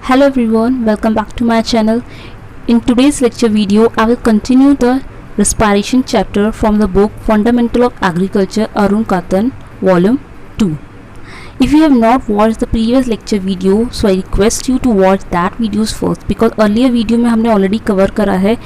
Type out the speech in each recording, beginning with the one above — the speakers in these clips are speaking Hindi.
Hello everyone, welcome back to my channel. In today's lecture video, I will continue the respiration chapter from the book Fundamental of Agriculture Arun Katan, Volume 2. If you have not watched the previous lecture video, so I request you to watch that videos first because earlier video में हमने already cover करा है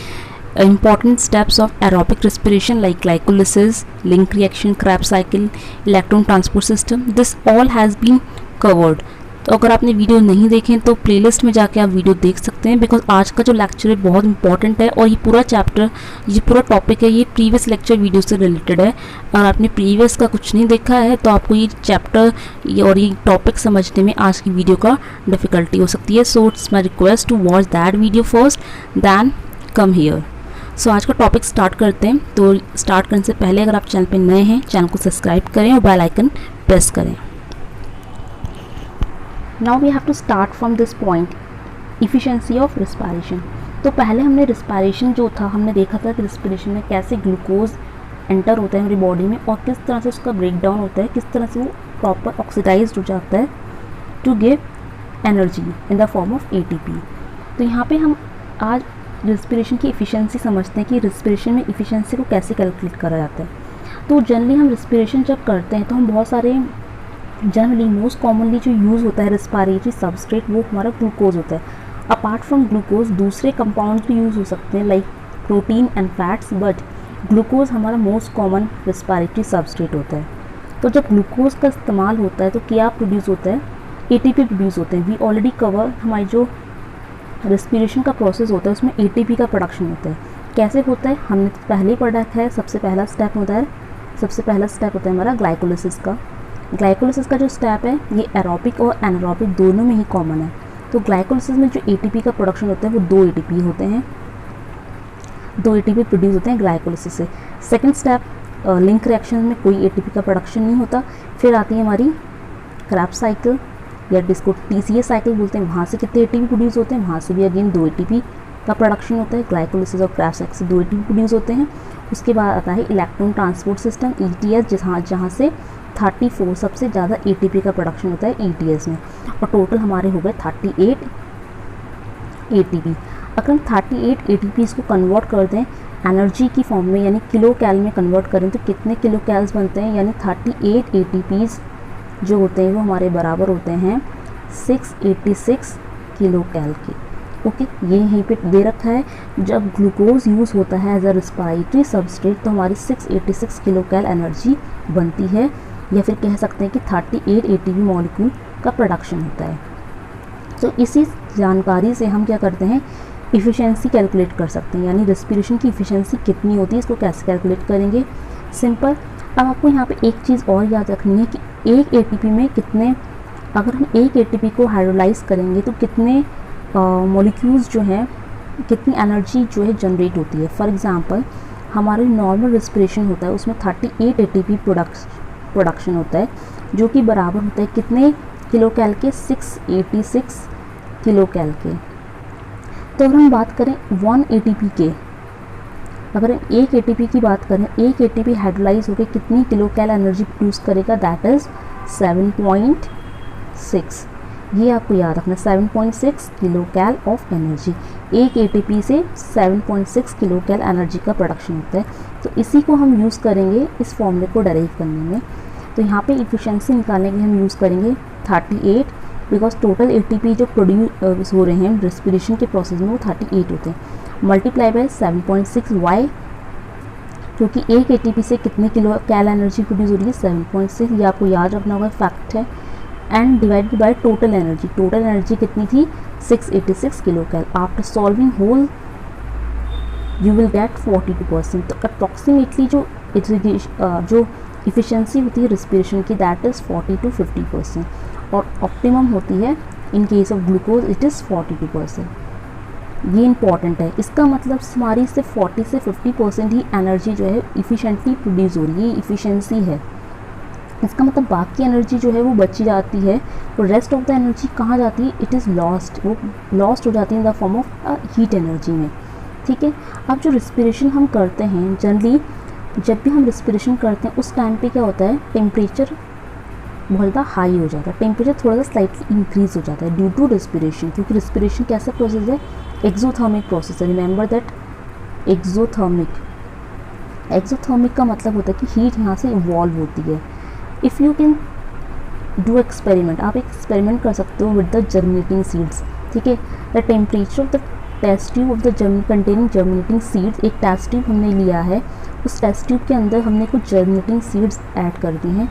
important steps of aerobic respiration like glycolysis, link reaction, Krebs cycle, electron transport system. This all has been covered. तो अगर आपने वीडियो नहीं देखें तो प्लेलिस्ट में जाके आप वीडियो देख सकते हैं बिकॉज आज का जो लेक्चर है बहुत इंपॉर्टेंट है और ये पूरा चैप्टर ये पूरा टॉपिक है ये प्रीवियस लेक्चर वीडियो से रिलेटेड है। अगर आपने प्रीवियस का कुछ नहीं देखा है तो आपको ये चैप्टर और ये टॉपिक समझने में आज की वीडियो का डिफ़िकल्टी हो सकती है। So it's my request to watch that video first than come here. So आज का टॉपिक स्टार्ट करते हैं। तो स्टार्ट करने से पहले अगर आप चैनल पर नए हैं चैनल को सब्सक्राइब करें और बेल आइकन प्रेस करें। Now we have to start from this point, efficiency of respiration। तो पहले हमने respiration जो था हमने देखा था कि respiration में कैसे ग्लूकोज एंटर होता है हमारी बॉडी में और किस तरह से उसका ब्रेक डाउन होता है, किस तरह से वो प्रॉपर ऑक्सीडाइज्ड हो जाता है to give energy in the form of ATP। तो यहाँ पे हम आज respiration की efficiency समझते हैं कि respiration में efficiency को कैसे कैलकुलेट करा जाता है। तो जनरली हम respiration जब करते हैं तो हम बहुत सारे जनरली मोस्ट कॉमनली जो यूज़ होता है रेस्पिरेटरी सबस्ट्रेट वो हमारा ग्लूकोज होता है। अपार्ट फ्रॉम ग्लूकोज दूसरे कंपाउंड्स भी यूज़ हो सकते हैं like protein and fats, but glucose हमारा मोस्ट कॉमन रेस्पिरेटरी सबस्ट्रेट होता है। तो जब ग्लूकोज का इस्तेमाल होता है तो क्या प्रोड्यूस होता है, ATP प्रोड्यूस होते हैं। वी ऑलरेडी कवर हमारी जो रेस्पिरेशन का प्रोसेस होता है उसमें ATP का प्रोडक्शन होता है। कैसे होता है हमने पहले ही पढ़ा है। सबसे पहला स्टेप होता है हमारा ग्लाइकोलिसिस का। ग्लाइकोलिसिस का जो स्टेप है ये एरोबिक और एनारोबिक दोनों में ही कॉमन है। तो ग्लाइकोलिसिस में जो ATP का प्रोडक्शन होता है वो 2 ATP होते हैं, 2 ATP प्रोड्यूस होते हैं ग्लाइकोलिसिस से। सेकंड स्टेप लिंक रिएक्शन में कोई ATP का प्रोडक्शन नहीं होता। फिर आती है हमारी क्रेब्स साइकिल या जिसको TCA साइकिल बोलते हैं। वहाँ से कितने ATP प्रोड्यूस होते हैं, वहाँ से भी अगेन 2 ATP का प्रोडक्शन होता है। ग्लाइकोलिसिस और क्रेब्स साइकिल से 2 ATP प्रोड्यूस होते हैं। उसके बाद आता है इलेक्ट्रॉन ट्रांसपोर्ट सिस्टम ETS, जहाँ से 34 सबसे ज़्यादा ATP का प्रोडक्शन होता है ETS में, और टोटल हमारे हो गए 38 ATP। अगर हम 38 ATPs को कन्वर्ट कर दें एनर्जी की फॉर्म में यानी किलो कैल में कन्वर्ट करें तो कितने किलो कैल्स बनते हैं, यानी 38 ATPs जो होते हैं वो हमारे बराबर होते हैं 686 किलो कैल के। ओके, ये यहीं पे दे रखा है। जब ग्लूकोज यूज़ होता है एज अ रेस्पिरेटरी सबस्ट्रेट तो हमारी 686 किलो कैल एनर्जी बनती है, या फिर कह सकते हैं कि 38 ATP मॉलिक्यूल का प्रोडक्शन होता है। तो इसी जानकारी से हम क्या करते हैं, इफ़िशेंसी कैलकुलेट कर सकते हैं, यानी रेस्पिरेशन की इफ़िशेंसी कितनी होती है इसको कैसे कैलकुलेट करेंगे। सिंपल। अब आपको यहाँ पे एक चीज़ और याद रखनी है कि एक ATP में कितने, अगर हम एक ATP को हाइड्रोलाइज करेंगे तो कितने मॉलिक्यूल्स जो हैं, कितनी एनर्जी जो है जनरेट होती है। फॉर एग्ज़ाम्पल हमारे नॉर्मल रेस्पिरेशन होता है उसमें 38 ATP प्रोडक्शन होता है जो कि बराबर होता है कितने किलो कैल के, 686 किलो कैल के। तो अगर हम बात करें 1 ATP के, अगर एक ATP की बात करें, एक ATP हाइड्रोलाइज होकर कितनी किलो कैल एनर्जी प्रोड्यूस करेगा, दैट इज़ 7.6। ये आपको याद रखना, 7.6 किलो कैल ऑफ एनर्जी। एक ATP से 7.6 किलो कैल एनर्जी का प्रोडक्शन होता है। तो इसी को हम यूज़ करेंगे इस फॉर्मूले को डेराइव करने में। तो यहाँ पे इफ़िशेंसी निकालने के लिए हम यूज़ करेंगे 38, बिकॉज टोटल ATP जो प्रोड्यूस हो रहे हैं रेस्पिरेशन के प्रोसेस में वो 38 होते हैं, मल्टीप्लाई बाय 7.6 वाई, क्योंकि एक ATP से कितने किलो कैल एनर्जी प्रोड्यूस हो रही है, 7.6। ये आपको याद रखना होगा, फैक्ट है। And divided by total energy कितनी थी, 686 kilo cal. After solving whole you will get 42%। तो अप्रॉक्सीमेटली जो इफ़िशेंसी होती है रेस्पिरेशन की दैट इज़ 40 to 50%, और ऑप्टिमम होती है इन case of glucose it is 42%। ये इंपॉर्टेंट है। इसका मतलब हमारी सिर्फ 40 से 50% ही एनर्जी जो है इफ़िशेंटली प्रोड्यूस हो रही है, इफ़िशेंसी है। इसका मतलब बाकी एनर्जी जो है वो बची जाती है, और रेस्ट ऑफ द एनर्जी कहाँ जाती है, इट इज़ लॉस्ट, वो लॉस्ट हो जाती है इन the form of heat energy में। ठीक है। अब जो रेस्पिरेशन हम करते हैं जनरली, जब भी हम रेस्पिरेशन करते हैं उस टाइम पे क्या होता है, टेम्परेचर बहुत ज़्यादा हाई हो जाता है, टेम्परेचर थोड़ा सा स्लाइटली इंक्रीज हो जाता है ड्यू टू रिस्पिरेशन, क्योंकि रिस्पिरेशन कैसा प्रोसेस है, एक्सोथर्मिक प्रोसेस है। रिमेंबर दैट एक्सोथर्मिक का मतलब होता है कि हीट यहाँ से इवॉल्व होती है। If you can do experiment, आप एक एक्सपेरिमेंट कर सकते हो विद द जर्मिनेटिंग सीड्स, ठीक है। The temperature of the test tube of the containing germinating seeds, एक टेस्ट ट्यूब हमने लिया है, उस टेस्ट ट्यूब के अंदर हमने कुछ जर्मिनेटिंग सीड्स ऐड कर दी हैं।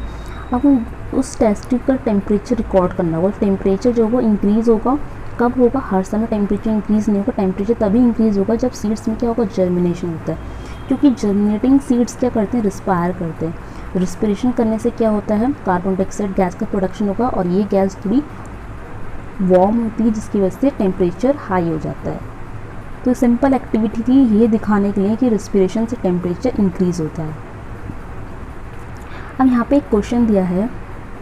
अब हम उस टेस्ट ट्यूब का टेम्परेचर रिकॉर्ड करना होगा। टेम्परेचर जो होगा इंक्रीज़ होगा, कब होगा, हर समय टेम्परेचर इंक्रीज़ नहीं होगा, टेम्परेचर तभी इंक्रीज़ होगा जब सीड्स में क्या होगा, जर्मिनेशन होता है। क्योंकि जर्मिनेटिंग सीड्स क्या करते हैं, रिस्पायर करते हैं। रिस्पिरेशन करने से क्या होता है, कार्बन डाइऑक्साइड गैस का प्रोडक्शन होगा और ये गैस थोड़ी वार्म होती है, जिसकी वजह से टेम्परेचर हाई हो जाता है। तो सिंपल एक्टिविटी थी ये दिखाने के लिए कि रिस्पिरेशन से टेम्परेचर इंक्रीज़ होता है। अब यहाँ पे एक क्वेश्चन दिया है,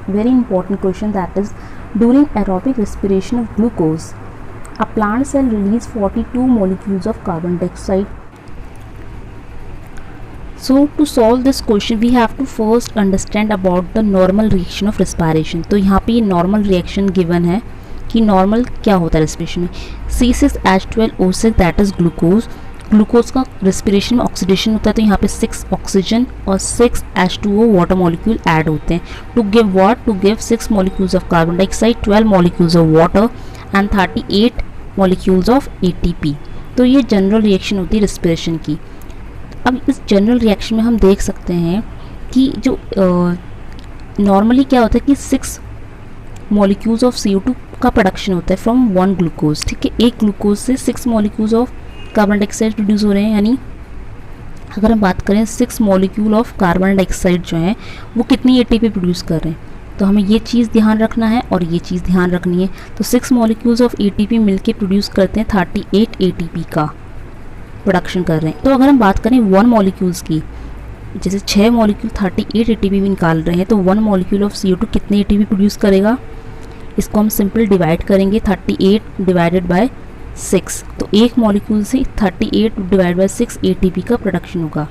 very important question, that is during aerobic respiration of glucose a plant cell release 42 molecules of carbon dioxide. So to solve this question we have to first understand about the normal reaction of respiration। तो यहाँ पे ये normal reaction given है कि normal क्या होता है respiration में, C6H12O6 that is glucose। Glucose का respiration में ऑक्सीडेशन होता है, तो यहाँ पे 6 ऑक्सीजन और 6 H2O वाटर मॉलिक्यूल ऐड होते हैं to give what, to give 6 molecules of carbon dioxide, 12 molecules of water and 38 molecules of ATP। तो ये जनरल रिएक्शन होती है रिस्पिरेशन की। अब इस जनरल रिएक्शन में हम देख सकते हैं कि जो नॉर्मली क्या होता है कि 6 मॉलिक्यूल्स ऑफ CO2 का प्रोडक्शन होता है फ्रॉम 1 ग्लूकोज, ठीक है। एक ग्लूकोज से 6 molecules of carbon dioxide produce हो रहे हैं, यानी अगर हम बात करें 6 मॉलिक्यूल ऑफ कार्बन डाइऑक्साइड जो हैं वो कितनी ATP प्रोड्यूस कर रहे हैं, तो हमें ये चीज़ ध्यान रखना है और ये चीज़ ध्यान रखनी है। तो 6 मॉलिक्यूल्स ऑफ ATP मिलके प्रोड्यूस करते हैं 38 ATP का प्रोडक्शन कर रहे हैं। तो अगर हम बात करें 1 मॉलिक्यूल्स की, जैसे 6 मॉलिक्यूल 38 ATP भी निकाल रहे हैं, तो 1 मॉलिक्यूल ऑफ CO2 कितने ATP प्रोड्यूस करेगा, इसको हम सिंपल डिवाइड करेंगे 38 डिवाइडेड बाय 6, तो एक मॉलिक्यूल से 38 डिवाइड बाय 6 ATP का प्रोडक्शन होगा।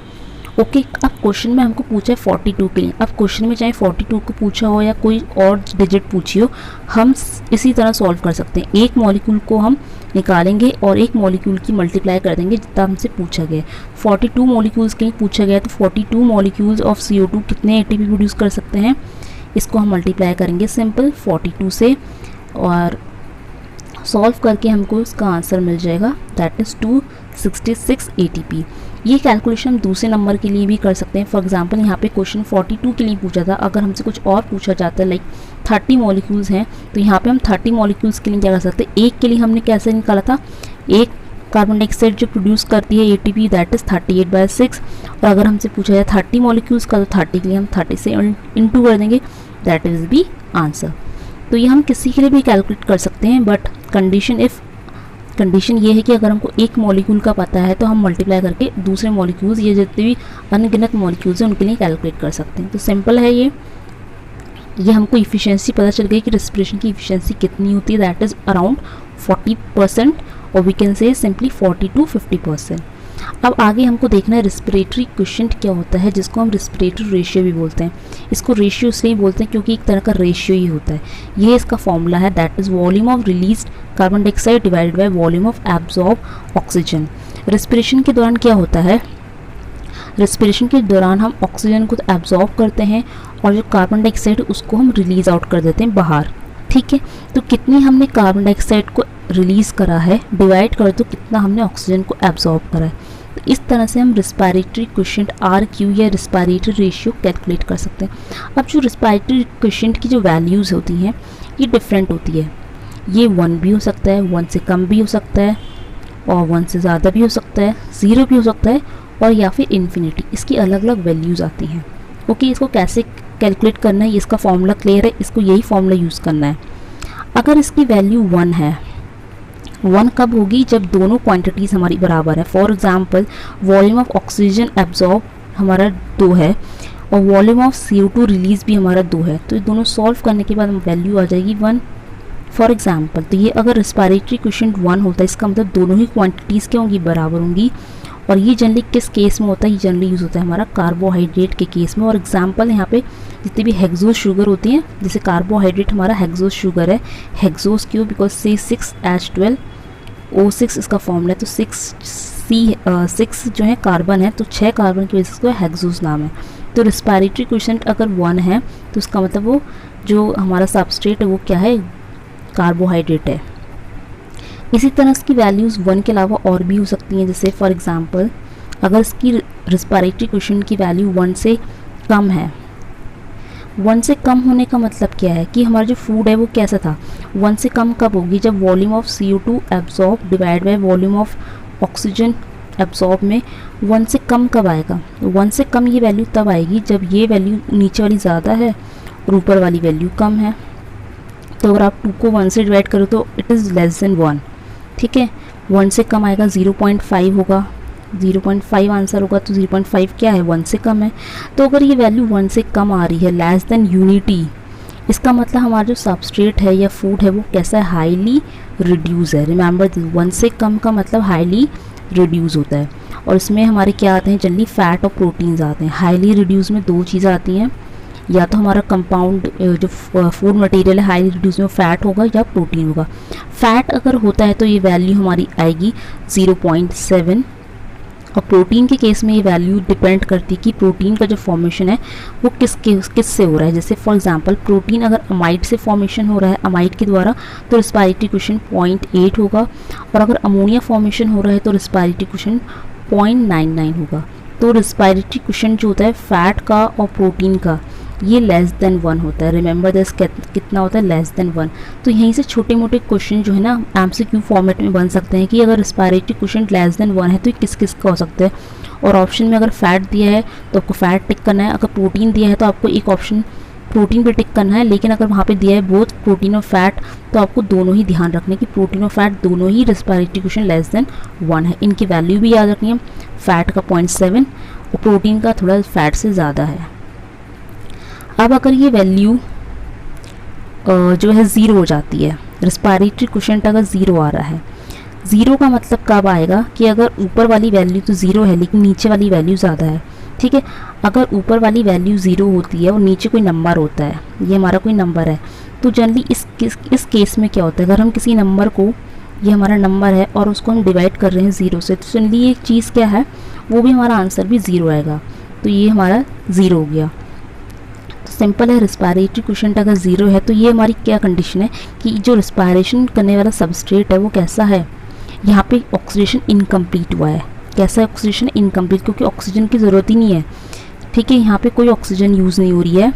ओके, अब क्वेश्चन में हमको पूछा है 42 के लिए। अब क्वेश्चन में चाहे 42 को पूछा हो या कोई और डिजिट पूछी हो, हम इसी तरह सॉल्व कर सकते हैं। एक मॉलिक्यूल को हम निकालेंगे और एक मॉलिक्यूल की मल्टीप्लाई कर देंगे जितना हमसे पूछा गया। 42 मॉलिक्यूल्स के लिए पूछा गया, तो 42 मॉलिक्यूल्स ऑफ CO2 कितने ATP प्रोड्यूस कर सकते हैं, इसको हम मल्टीप्लाई करेंगे सिंपल 42 से और सॉल्व करके हमको इसका आंसर मिल जाएगा, दैट इज़ 266 ATP। ये कैलकुलेशन हम दूसरे नंबर के लिए भी कर सकते हैं। फॉर एग्जांपल यहाँ पे क्वेश्चन 42 के लिए पूछा था, अगर हमसे कुछ और पूछा जाता है लाइक 30 मॉलिक्यूल्स हैं, तो यहाँ पे हम 30 मॉलिक्यूल्स के लिए क्या कर सकते हैं, एक के लिए हमने कैसे निकाला था, एक कार्बन डाइऑक्साइड जो प्रोड्यूस करती है ATP दैट इज़ 38/6, और अगर हमसे पूछा जाए 30 मॉलिक्यूल्स का, तो 30 के लिए हम 30 से इंटू कर देंगे, दैट इज़ बी आंसर। तो ये हम किसी के लिए भी कैलकुलेट कर सकते हैं, बट कंडीशन ये है कि अगर हमको एक मॉलिक्यूल का पता है तो हम मल्टीप्लाई करके दूसरे मॉलिक्यूल्स, ये जितने भी अनगिनत मॉलिक्यूल्स हैं उनके लिए कैलकुलेट कर सकते हैं। तो सिंपल है ये हमको इफ़िशियंसी पता चल गई कि रेस्पिरेशन की इफ़िशियंसी कितनी होती है, दैट इज़ अराउंड 40%, और we can say simply 40 to 50%। अब आगे हमको देखना है रेस्पिरेटरी क्वोशिएंट क्या होता है, जिसको हम रेस्पिरेटरी रेशियो भी बोलते हैं। इसको रेशियो इसलिए बोलते हैं क्योंकि एक तरह का रेशियो ही होता है। ये इसका फॉर्मूला है, that is volume of released carbon dioxide divided by volume of absorb oxygen. Respiration के दौरान क्या होता है, रेस्पिरेशन के दौरान हम ऑक्सीजन को एब्जॉर्ब करते हैं और जो कार्बन डाइऑक्साइड उसको हम रिलीज़ आउट कर देते हैं बाहर, ठीक है। तो कितनी हमने कार्बन डाइऑक्साइड को रिलीज़ करा है, डिवाइड कर दो कितना हमने ऑक्सीजन को एब्जॉर्ब करा है। तो इस तरह से हम रेस्पिरेटरी क्वोशिएंट RQ या रेस्पिरेटरी रेशियो कैलकुलेट कर सकते हैं। अब जो रेस्पिरेटरी क्वोशिएंट की जो वैल्यूज़ होती हैं ये डिफरेंट होती है। ये 1 भी हो सकता है, 1 से कम भी हो सकता है, और 1 से ज़्यादा भी हो सकता है, 0 भी हो सकता है, और या फिर इन्फिनिटी। इसकी अलग अलग वैल्यूज़ आती हैं। ओके, इसको कैसे कैलकुलेट करना है, इसका फॉर्मूला क्लियर है, इसको यही फॉर्मूला यूज़ करना है। अगर इसकी वैल्यू 1 है, 1 कब होगी, जब दोनों क्वांटिटीज़ हमारी बराबर है। For example volume of oxygen absorb हमारा 2 है और वॉल्यूम ऑफ CO2 रिलीज़ भी हमारा 2 है, तो ये दोनों सॉल्व करने के बाद हम वैल्यू आ जाएगी 1। फॉर एग्जाम्पल, तो ये अगर रिस्पायरेटरी क्वेश्चन 1 होता है, इसका मतलब दोनों ही क्वांटिटीज़ क्या होंगी, बराबर होंगी। और ये जनरली किस केस में होता है, ये जनरली यूज़ होता है हमारा कार्बोहाइड्रेट के केस में। और एग्जांपल यहाँ पे जितनी भी हेक्सोस शुगर होती हैं, जैसे कार्बोहाइड्रेट हमारा हेक्सोस शुगर है, हेक्सोस क्यों, बिकॉज C6H12O6 इसका फॉर्मूला है, तो 6 जो है कार्बन है, तो 6 कार्बन की वजह से इसको हेक्सोस नाम है। तो रिस्पायरेटरी क्वेश्चन अगर 1 है तो उसका मतलब वो जो हमारा सबस्ट्रेट है वो क्या है, कार्बोहाइड्रेट है। इसी तरह इसकी वैल्यूज़ 1 के अलावा और भी हो सकती हैं, जैसे फॉर एग्जांपल अगर इसकी रिस्पायरेटरी क्वेश्चन की वैल्यू 1 से कम है। 1 से कम होने का मतलब क्या है कि हमारा जो फूड है वो कैसा था, 1 से कम कब होगी, जब volume of CO2 absorb divide by volume of oxygen absorb में 1 से कम कब आएगा। 1 से कम ये वैल्यू तब आएगी जब ये वैल्यू नीचे वाली ज़्यादा है और ऊपर वाली वैल्यू कम है। तो अगर आप 2 को 1 से डिवाइड करो तो इट इज़ लेस देन 1, ठीक है। 1 से कम आएगा 0.5 होगा, 0.5 आंसर होगा, तो 0.5 क्या है, 1 से कम है। तो अगर ये वैल्यू 1 से कम आ रही है, लेस देन यूनिटी, इसका मतलब हमारा जो सबस्ट्रेट है या फूड है वो कैसा है, हाईली रिड्यूस है। रिमेंबर, 1 से कम का मतलब हाईली रिड्यूस होता है। और इसमें हमारे क्या आते हैं, जनरली फैट और प्रोटीन्स आते हैं। हाईली रिड्यूस में 2 चीज़ें आती हैं, या तो हमारा कंपाउंड जो फूड मटेरियल है हाईली रिड्यूस में फैट होगा या प्रोटीन होगा। फैट अगर होता है तो ये वैल्यू हमारी आएगी 0.7, और प्रोटीन के केस में ये वैल्यू डिपेंड करती है कि प्रोटीन का जो फॉर्मेशन है वो किस से हो रहा है। जैसे फॉर एग्जांपल प्रोटीन अगर अमाइड से फॉर्मेशन हो रहा है, अमाइड के द्वारा, तो रिस्पायरेटरी क्वेश्चन 0.8 होगा। और अगर अमोनिया फॉर्मेशन हो रहा है तो रिस्पायरेटरी क्वेश्चन 0.99 होगा। तो रिस्पायरेटरी क्वेश्चन जो होता है फैट का और प्रोटीन का, ये लेस देन 1 होता है। रिमेंबर दिस, कितना होता है, लेस देन 1। तो यहीं से छोटे मोटे क्वेश्चन जो है ना MCQ फॉर्मेट में बन सकते हैं कि अगर रिस्पायरेटरी क्वेश्चन लेस देन 1 है तो किस किस का हो सकता है। और ऑप्शन में अगर फैट दिया है तो आपको फैट टिक करना है, अगर प्रोटीन दिया है तो आपको एक ऑप्शन प्रोटीन पे टिक करना है। लेकिन अगर वहाँ पे दिया है बोथ प्रोटीन और फैट, तो आपको दोनों ही ध्यान रखने की प्रोटीन और फैट दोनों ही रिस्पायरेटरी क्वेश्चन लेस देन 1 है। इनकी वैल्यू भी याद रखनी है, फैट का 0.7 और प्रोटीन का थोड़ा फैट से ज़्यादा है। अब अगर ये वैल्यू जो है 0 हो जाती है, रिस्पायरेटरी क्वेश्चन अगर 0 आ रहा है, 0 का मतलब कब आएगा कि अगर ऊपर वाली वैल्यू तो 0 है लेकिन नीचे वाली वैल्यू ज़्यादा है, ठीक है। अगर ऊपर वाली वैल्यू 0 होती है और नीचे कोई नंबर होता है, ये हमारा कोई नंबर है, तो जनरली इस केस में क्या होता है, अगर हम किसी नंबर को, ये हमारा नंबर है और उसको हम डिवाइड कर रहे हैं 0 से, तो जनरली एक चीज़ क्या है, वो भी हमारा आंसर भी 0 आएगा। तो ये हमारा 0 हो गया। तो सिंपल है, रिस्पायरेटरी क्वेश्चन अगर 0 है तो ये हमारी क्या कंडीशन है कि जो रिस्पायरेशन करने वाला सबस्ट्रेट है वो कैसा है, यहाँ पे ऑक्सीडेशन इनकम्प्लीट हुआ है। कैसा है ऑक्सीडेशन इनकम्प्लीट, क्योंकि ऑक्सीजन की ज़रूरत ही नहीं है, ठीक है। यहाँ पे कोई ऑक्सीजन यूज़ नहीं हो रही है,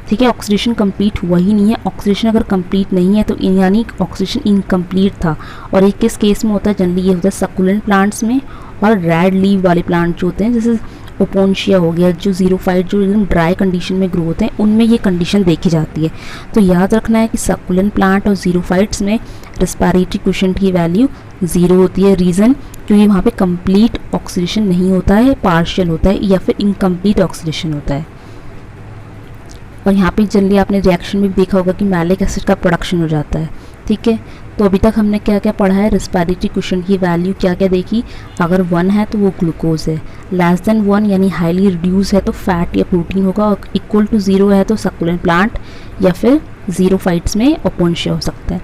ठीक है। ऑक्सीडेशन कंप्लीट हुआ ही नहीं है। ऑक्सीडेशन अगर कंप्लीट नहीं है तो यानी ऑक्सीडेशन इनकम्प्लीट था। और ये किस केस में होता है, जनरली ये होता है सकुलेंट प्लांट्स में और रेड लीव वाले प्लांट जो होते हैं, जैसे ओपोन्शिया हो गया, जो ज़ीरोफाइट जो एकदम ड्राई कंडीशन में ग्रो होते हैं, उनमें ये कंडीशन देखी जाती है। तो याद रखना है कि सकुलेंट प्लांट और ज़ीरोफाइट्स में रिस्पायरेटरी क्वेश्चन की वैल्यू 0 होती है। रीज़न, क्योंकि वहाँ पे कंप्लीट ऑक्सीडेशन नहीं होता है, पार्शियल होता है या फिर इनकम्प्लीट ऑक्सीडेशन होता है। और यहाँ पे जनरली आपने रिएक्शन में भी देखा होगा कि मैलिक एसिड का प्रोडक्शन हो जाता है, ठीक है। तो अभी तक हमने क्या क्या पढ़ा है, रिस्पायरेटरी क्वेश्चन की वैल्यू क्या क्या देखी। अगर 1 है तो वो ग्लूकोज है, लेस देन 1 यानी हाईली रिड्यूस है तो फैट या प्रोटीन होगा, और इक्वल टू 0 है तो सकुलेंट प्लांट या फिर ज़ीरोफाइट्स में ओपोन्शिया हो सकता है।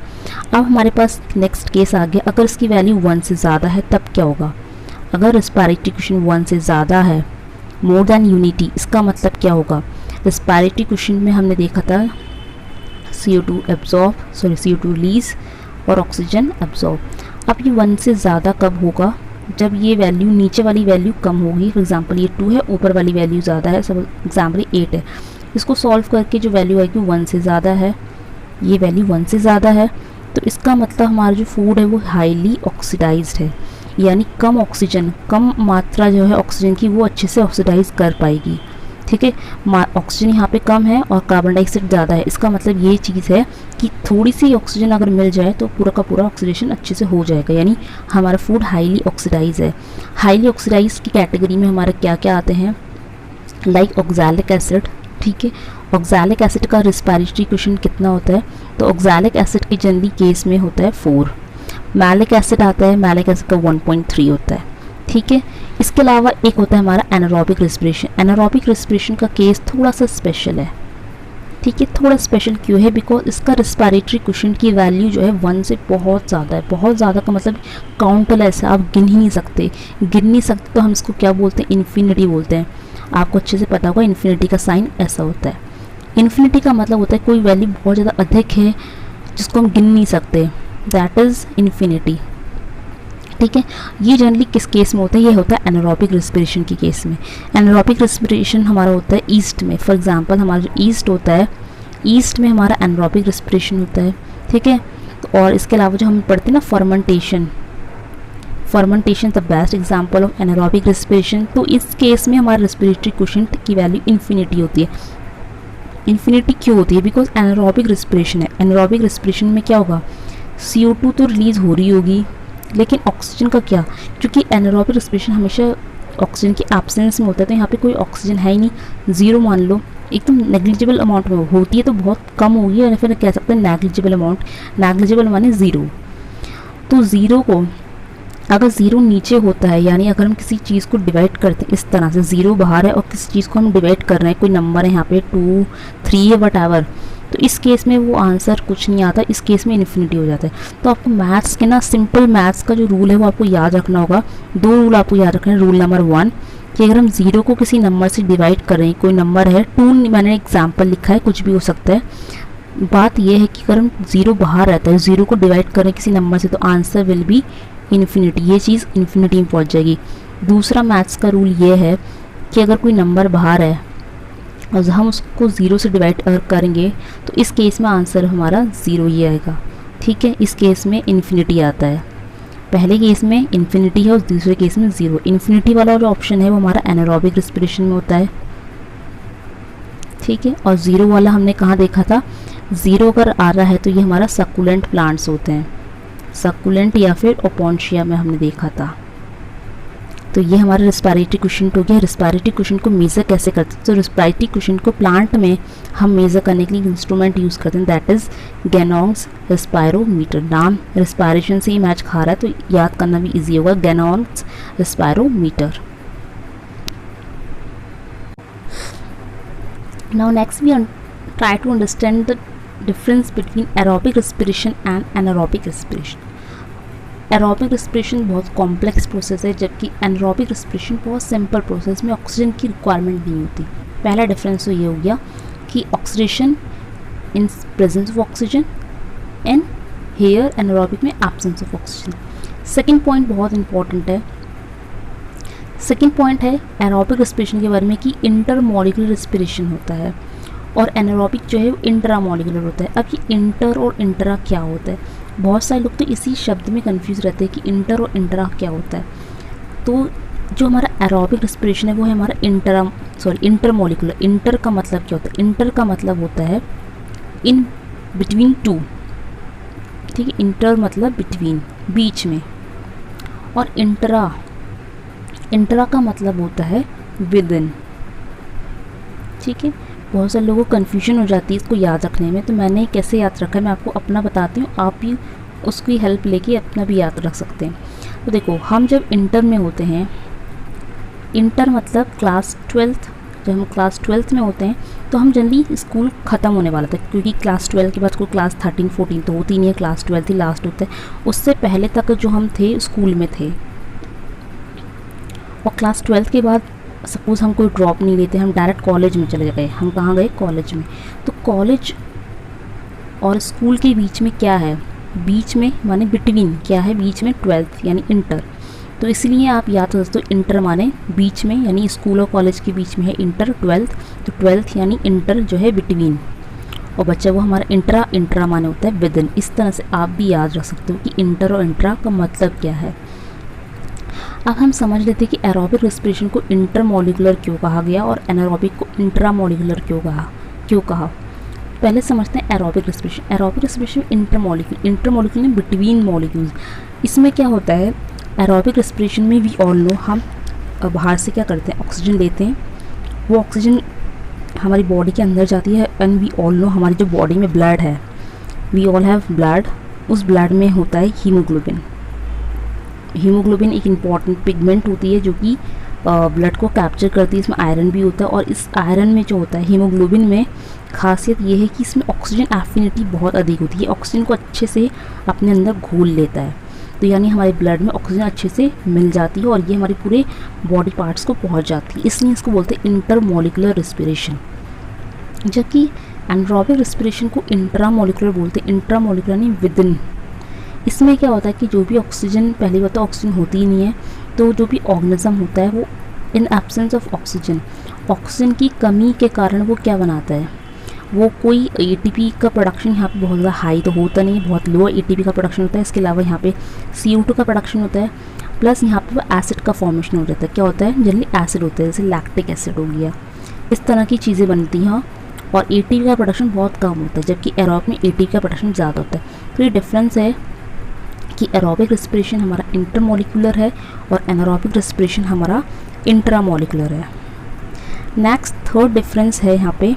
अब हमारे पास नेक्स्ट केस आ गया, अगर इसकी वैल्यू 1 से ज़्यादा है तब क्या होगा। अगर रिस्पायरेटरी क्वेश्चन 1 से ज़्यादा है, मोर देन यूनिटी, इसका मतलब क्या होगा। रिस्पायरेटरी क्वेश्चन में हमने देखा था CO2 रिलीज और ऑक्सीजन एब्जॉर्ब। अब ये 1 से ज़्यादा कब होगा, जब ये वैल्यू नीचे वाली वैल्यू कम होगी। फॉर एग्जांपल ये 2 है, ऊपर वाली वैल्यू ज़्यादा है, सब एग्जाम्पल 8 है। इसको सॉल्व करके जो वैल्यू आएगी 1 से ज़्यादा है, ये वैल्यू 1 से ज़्यादा है, तो इसका मतलब हमारा जो फूड है वो हाईली ऑक्सीडाइज्ड है, यानी कम ऑक्सीजन, कम मात्रा जो है ऑक्सीजन की वो अच्छे से ऑक्सीडाइज कर पाएगी, ठीक है। ऑक्सीजन यहाँ पे कम है और कार्बन डाइऑक्साइड ज़्यादा है, इसका मतलब ये चीज़ है कि थोड़ी सी ऑक्सीजन अगर मिल जाए तो पूरा का पूरा ऑक्सीडेशन अच्छे से हो जाएगा, यानी हमारा फूड हाईली ऑक्सीडाइज है। हाईली ऑक्सीडाइज की कैटेगरी में हमारे क्या क्या आते हैं, लाइक ऑक्सैलिक एसिड, ठीक है। ऑक्सैलिक एसिड का रेस्पिरेटरी क्वेश्चन कितना होता है, तो ऑक्सैलिक एसिड के जनरली केस में होता है 4, मैलिक एसिड आता है, मैलिक एसिड का 1.3 होता है, ठीक है। इसके अलावा एक होता है हमारा एनारोबिक रेस्पिरेशन। एनारोबिक रेस्पिरेशन का केस थोड़ा सा स्पेशल है, ठीक है। थोड़ा स्पेशल क्यों है, बिकॉज इसका रेस्पिरेटरी क्वेश्चन की वैल्यू जो है 1 से बहुत ज़्यादा है। बहुत ज़्यादा का मतलब काउंटलेस है, आप गिन ही नहीं सकते। गिन नहीं सकते तो हम इसको क्या बोलते हैं, इन्फिनिटी बोलते हैं। आपको अच्छे से पता होगा इन्फिनिटी का साइन ऐसा होता है। इन्फिनिटी का मतलब होता है कोई वैल्यू बहुत ज़्यादा अधिक है जिसको हम गिन नहीं सकते, दैट इज़ इन्फिनिटी, ठीक है। ये जनरली किस केस में होता है, ये होता है एनारोबिक रेस्पिरेशन के केस में। एनारोबिक रेस्पिरेशन हमारा होता है ईस्ट में। फॉर एग्जांपल हमारा जो ईस्ट होता है, ईस्ट में हमारा एनारोबिक रेस्पिरेशन होता है, ठीक है। और इसके अलावा जो हम पढ़ते हैं ना fermentation, fermentation the best example of anaerobic respiration. तो इस केस में हमारा रेस्पिरेटरी क्वोशिएंट की वैल्यू इन्फिनिटी होती है। इन्फिनिटी क्यों होती है, बिकॉज एनारोबिक रेस्पिरेशन है। एनारोबिक रेस्पिरेशन में क्या होगा, CO2 तो रिलीज़ हो रही होगी, लेकिन ऑक्सीजन का क्या, क्योंकि एनारोबिक रेस्पिरेशन हमेशा ऑक्सीजन की एब्सेंस में होता है, तो यहाँ पे कोई ऑक्सीजन है ही नहीं, ज़ीरो मान लो, एकदम नेग्लिजिबल अमाउंट में होती है तो बहुत कम होगी, या फिर कह सकते हैं नेग्लिजिबल अमाउंट। नेग्लिजिबल माने ज़ीरो। तो ज़ीरो को अगर ज़ीरो नीचे होता है, यानी अगर हम किसी चीज़ को डिवाइड करते हैं इस तरह से, ज़ीरो बाहर है और किसी चीज़ को हम डिवाइड कर रहे हैं, कोई नंबर है यहाँ पे 2, 3 है वटएवर, तो इस केस में वो आंसर कुछ नहीं आता, इस केस में इन्फिनिटी हो जाता है। तो आपको मैथ्स के ना सिंपल मैथ्स का जो रूल है वो आपको याद रखना होगा। 2 रूल आपको याद रखना है। रूल नंबर 1 कि अगर हम ज़ीरो को किसी नंबर से डिवाइड कर रहे हैं, कोई नंबर है 2, मैंने एग्जाम्पल लिखा है, कुछ भी हो सकता है। बात यह है कि अगर हम ज़ीरो बाहर रहता है, ज़ीरो को डिवाइड करें किसी नंबर से, तो आंसर विल बी इन्फिनिटी, ये चीज़ इन्फिनिटी में पहुंच जाएगी। दूसरा मैथ्स का रूल ये है कि अगर कोई नंबर बाहर है और हम उसको ज़ीरो से डिवाइड करेंगे, तो इस केस में आंसर हमारा ज़ीरो ही आएगा, ठीक है। इस केस में इन्फिनिटी आता है। पहले केस में इन्फिनिटी है और दूसरे केस में ज़ीरो। इन्फिनिटी वाला जो ऑप्शन है वो हमारा एनारोबिक रेस्पिरेशन में होता है, ठीक है। और ज़ीरो वाला हमने कहाँ देखा था, ज़ीरो अगर आ रहा है तो ये हमारा सक्कुलेंट प्लांट्स होते हैं, सक्कुलेंट या फिर ओपोन्शिया में हमने देखा था। तो ये हमारा रेस्पिरेटरी क्वेश्चन हो गया। रेस्पिरेटरी क्वेश्चन को मेज़र कैसे करते हैं, तो रेस्पिरेटरी क्वेश्चन को प्लांट में हम मेज़र करने के लिए इंस्ट्रूमेंट यूज़ करते हैं, दैट इज़ गैनॉन्ग्स रेस्पायरोमीटर। नाम रेस्पिरेशन से ही मैच खा रहा है तो याद करना भी ईजी होगा, Ganong's respirometer. Now next we try to understand the difference between aerobic respiration and anaerobic respiration. Aerobic respiration बहुत कॉम्प्लेक्स प्रोसेस है, जबकि एनारोबिक रेस्पिरेशन बहुत सिंपल प्रोसेस में ऑक्सीजन की रिक्वायरमेंट नहीं होती। पहला डिफरेंस तो ये हो गया कि oxidation in presence of oxygen and here anaerobic में absence of oxygen. Second point बहुत इंपॉर्टेंट है। सेकेंड पॉइंट है एरोबिक रेस्पिरेशन के बारे में कि इंटरमॉलिक्यूलर रेस्पिरेशन होता है और एनारोबिक जो है वो इंट्रामॉलिक्यूलर होता है। अब ये इंटर और इंट्रा क्या होता है, बहुत सारे लोग तो इसी शब्द में कंफ्यूज रहते हैं कि इंटर और इंट्रा क्या होता है। तो जो हमारा एरोबिक रेस्पिरेशन है वो है हमारा इंटरमॉलिक्यूलर। इंटर का मतलब क्या होता है, इंटर का मतलब होता है इन बिटवीन टू, ठीक है। इंटर मतलब बिटवीन, बीच में, और इंट्रा का मतलब होता है विद इन, ठीक है। बहुत सारे लोगों को कन्फ्यूजन हो जाती है इसको याद रखने में, तो मैंने कैसे याद रखा है मैं आपको अपना बताती हूँ, आप भी उसकी हेल्प लेके अपना भी याद रख सकते हैं। तो देखो, हम जब इंटर में होते हैं, इंटर मतलब क्लास 12th, जब हम क्लास 12th में होते हैं तो हम जनरली स्कूल ख़त्म होने वाला था, क्योंकि क्लास 12 के बाद कोई क्लास 13 14 तो होती नहीं है, क्लास 12 ही लास्ट होता है। उससे पहले तक जो हम थे स्कूल में थे, और क्लास 12 के बाद सपोज़ हम कोई ड्रॉप नहीं लेते, हम डायरेक्ट कॉलेज में चले गए। हम कहाँ गए, कॉलेज में। तो कॉलेज और स्कूल के बीच में क्या है, बीच में माने बिटवीन क्या है, बीच में 12th यानी इंटर। तो इसलिए आप याद कर सकते हो इंटर माने बीच में, यानी स्कूल और कॉलेज के बीच में है इंटर 12th, तो 12th यानी इंटर जो है बिटवीन, और बच्चा वो हमारा इंट्रा माने होता है विद इन। इस तरह से आप भी याद रख सकते हो कि इंटर और इंट्रा का मतलब क्या है। अब हम समझ लेते हैं कि एरोबिक रेस्पिरेशन को इंटरमॉलिक्यूलर क्यों कहा गया और एनारोबिक को इंट्रामॉलिक्यूलर क्यों कहा। पहले समझते हैं aerobic respiration. Aerobic respiration intermolecular में बिटवीन मॉलिक्यूल्स। इसमें क्या होता है, एरोबिक रेस्पिरेशन में वी ऑल नो, हम बाहर से क्या करते हैं, ऑक्सीजन लेते हैं, वो ऑक्सीजन हमारी बॉडी के अंदर जाती है एंड वी ऑल नो हमारी जो बॉडी में ब्लड है, वी ऑल हैव ब्लड, उस ब्लड में होता है हीमोग्लोबिन। हीमोग्लोबिन एक इम्पॉर्टेंट पिगमेंट होती है जो कि ब्लड को कैप्चर करती है। इसमें आयरन भी होता है और इस आयरन में जो होता है हीमोग्लोबिन में खासियत ये है कि इसमें ऑक्सीजन एफिनिटी बहुत अधिक होती है, ऑक्सीजन को अच्छे से अपने अंदर घोल लेता है। तो यानी हमारे ब्लड में ऑक्सीजन अच्छे से मिल जाती है और ये हमारे पूरे बॉडी पार्ट्स को पहुंच जाती है, इसलिए इसको बोलते हैं इंटरमोलिकुलर रेस्पिरेशन। जबकि एनारोबिक रेस्पिरेशन को इंट्रामोलिकुलर बोलते हैं, इंट्रामोलिकुलर नहीं विदिन। इसमें क्या होता है कि जो भी ऑक्सीजन, पहली बात तो ऑक्सीजन होती ही नहीं है, तो जो भी ऑर्गेनिज्म होता है वो in absence of oxygen, oxygen की कमी के कारण वो क्या बनाता है, वो कोई एटीपी का प्रोडक्शन यहाँ पे बहुत ज़्यादा हाई तो होता नहीं है, बहुत लो एटीपी का प्रोडक्शन होता है। इसके अलावा यहाँ पे CO2 का प्रोडक्शन होता है, प्लस यहाँ पे वो एसिड का फॉर्मेशन हो जाता है। क्या होता है, जनरली एसिड होता है, जैसे लैक्टिक एसिड हो गया, इस तरह की चीज़ें बनती हैं और एटीपी का प्रोडक्शन बहुत कम होता है, जबकि एरोबिक में एटीपी का प्रोडक्शन ज़्यादा होता है। तो ये डिफरेंस है कि एरोबिक रेस्पिरेशन हमारा इंटरमोलिकुलर है और एनारोबिक रेस्पिरेशन हमारा इंट्रामोलिकुलर है। नेक्स्ट थर्ड डिफरेंस है यहाँ पे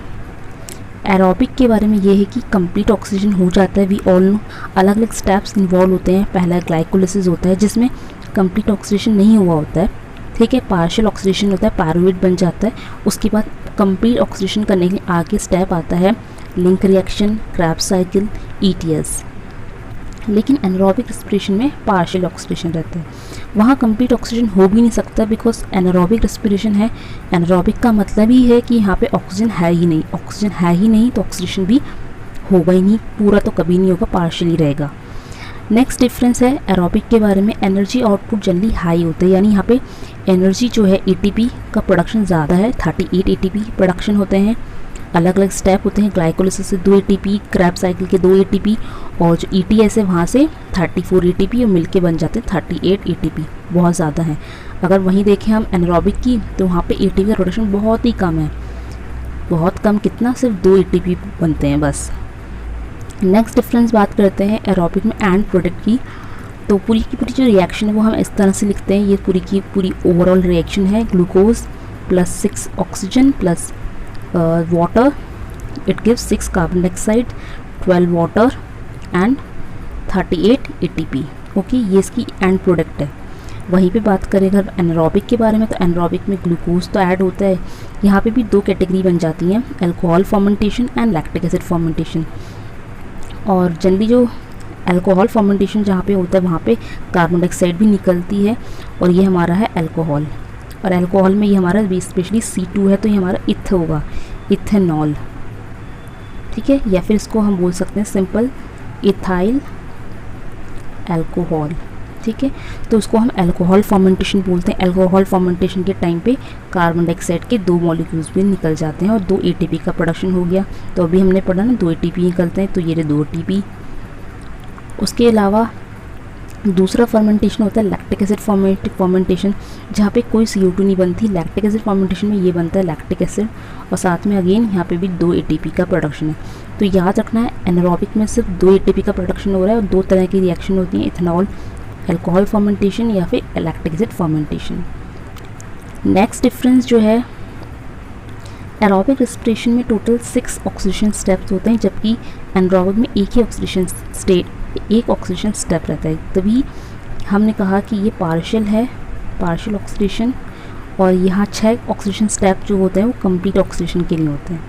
एरोबिक के बारे में, ये है कि कंप्लीट ऑक्सीजन हो जाता है। वी ऑल नो अलग अलग स्टेप्स इन्वॉल्व होते हैं। पहला ग्लाइकोलिसिस होता है जिसमें कंप्लीट ऑक्सीडेशन नहीं हुआ होता है, ठीक है, पार्शियल ऑक्सीडेशन होता है, पायरुवेट बन जाता है। उसके बाद कंप्लीट ऑक्सीडेशन करने के लिए आगे स्टेप आता है link reaction, Krebs cycle, ETS। लेकिन एनारोबिक रेस्पिरेशन में पार्शियल ऑक्सीडेशन रहता है, वहाँ कंप्लीट ऑक्सीजन हो भी नहीं सकता बिकॉज एनारोबिक रेस्पिरेशन है। एनारोबिक का मतलब ही है कि यहाँ पे ऑक्सीजन है ही नहीं, ऑक्सीजन है ही नहीं तो ऑक्सीडेशन भी होगा ही नहीं, पूरा तो कभी नहीं होगा, पार्शियली रहेगा। नेक्स्ट डिफरेंस है एरोबिक के बारे में, एनर्जी आउटपुट जनरली हाई होते हैं, यानी यहाँ पे एनर्जी जो है ATP का प्रोडक्शन ज़्यादा है, 38 ATP प्रोडक्शन होते हैं। अलग अलग स्टेप होते हैं, ग्लाइकोलिसिस से 2 ATP, क्रैब साइकिल के 2 ATP और जो ETS है वहाँ से 34 ATP और मिलके बन जाते हैं 38 ATP, बहुत ज़्यादा है। अगर वहीं देखें हम एनारोबिक की तो वहाँ पे ATP का प्रोडक्शन बहुत ही कम है, बहुत कम, कितना, सिर्फ 2 ATP बनते हैं बस। नेक्स्ट डिफरेंस बात करते हैं एरोबिक में एंड प्रोडक्ट की। तो पूरी की पूरी जो रिएक्शन है वो हम इस तरह से लिखते हैं, ये पूरी की पूरी ओवरऑल रिएक्शन है, glucose plus 6 oxygen plus water, it gives 6 carbon dioxide, 12 water and 38 ATP। Okay, ये इसकी एंड प्रोडक्ट है। वहीं पे बात करें अगर एनारोबिक के बारे में, तो एनारोबिक में ग्लूकोज तो ऐड होता है, यहाँ पे भी 2 कैटेगरी बन जाती हैं, alcohol fermentation and lactic acid fermentation. और जनरली जो अल्कोहल फर्मेंटेशन जहाँ पे होता है वहाँ पे कार्बन डाइऑक्साइड भी निकलती है और ये हमारा है अल्कोहल। और अल्कोहल में ये हमारा स्पेशली C2 है, तो ये हमारा इथ होगा, इथेनॉल, ठीक है, या फिर इसको हम बोल सकते हैं सिंपल इथाइल अल्कोहल, ठीक है। तो उसको हम अल्कोहल फर्मेंटेशन बोलते हैं। अल्कोहल फर्मेंटेशन के टाइम पे कार्बन डाइऑक्साइड के 2 मॉलिक्यूल्स भी निकल जाते हैं और 2 ATP का प्रोडक्शन हो गया। तो अभी हमने पढ़ा ना 2 ATP निकलते हैं, तो ये 2 ATP। उसके अलावा दूसरा फर्मेंटेशन होता है लैक्टिक एसिड फर्मेंटेशन, जहाँ पे कोई CO2 नहीं बनती। लैक्टिक एसिड फर्मेंटेशन में ये बनता है लैक्टिक एसिड और साथ में अगेन यहाँ पे भी 2 ATP का प्रोडक्शन है। तो याद रखना है एनारोबिक में सिर्फ 2 ATP का प्रोडक्शन हो रहा है और 2 तरह की रिएक्शन होती हैं, इथेनॉल अल्कोहल फर्मेंटेशन या फिर lactic acid fermentation. Next difference जो है एरोबिक रेस्पिरेशन में टोटल 6 ऑक्सीडेशन स्टेप्स होते हैं, जबकि एनारोबिक में एक ही ऑक्सीडेशन स्टेप रहता है। तभी हमने कहा कि ये पार्शियल है, पार्शियल ऑक्सीडेशन, और यहाँ 6 ऑक्सीडेशन स्टेप जो होते हैं वो कंप्लीट ऑक्सीडेशन के लिए होते हैं।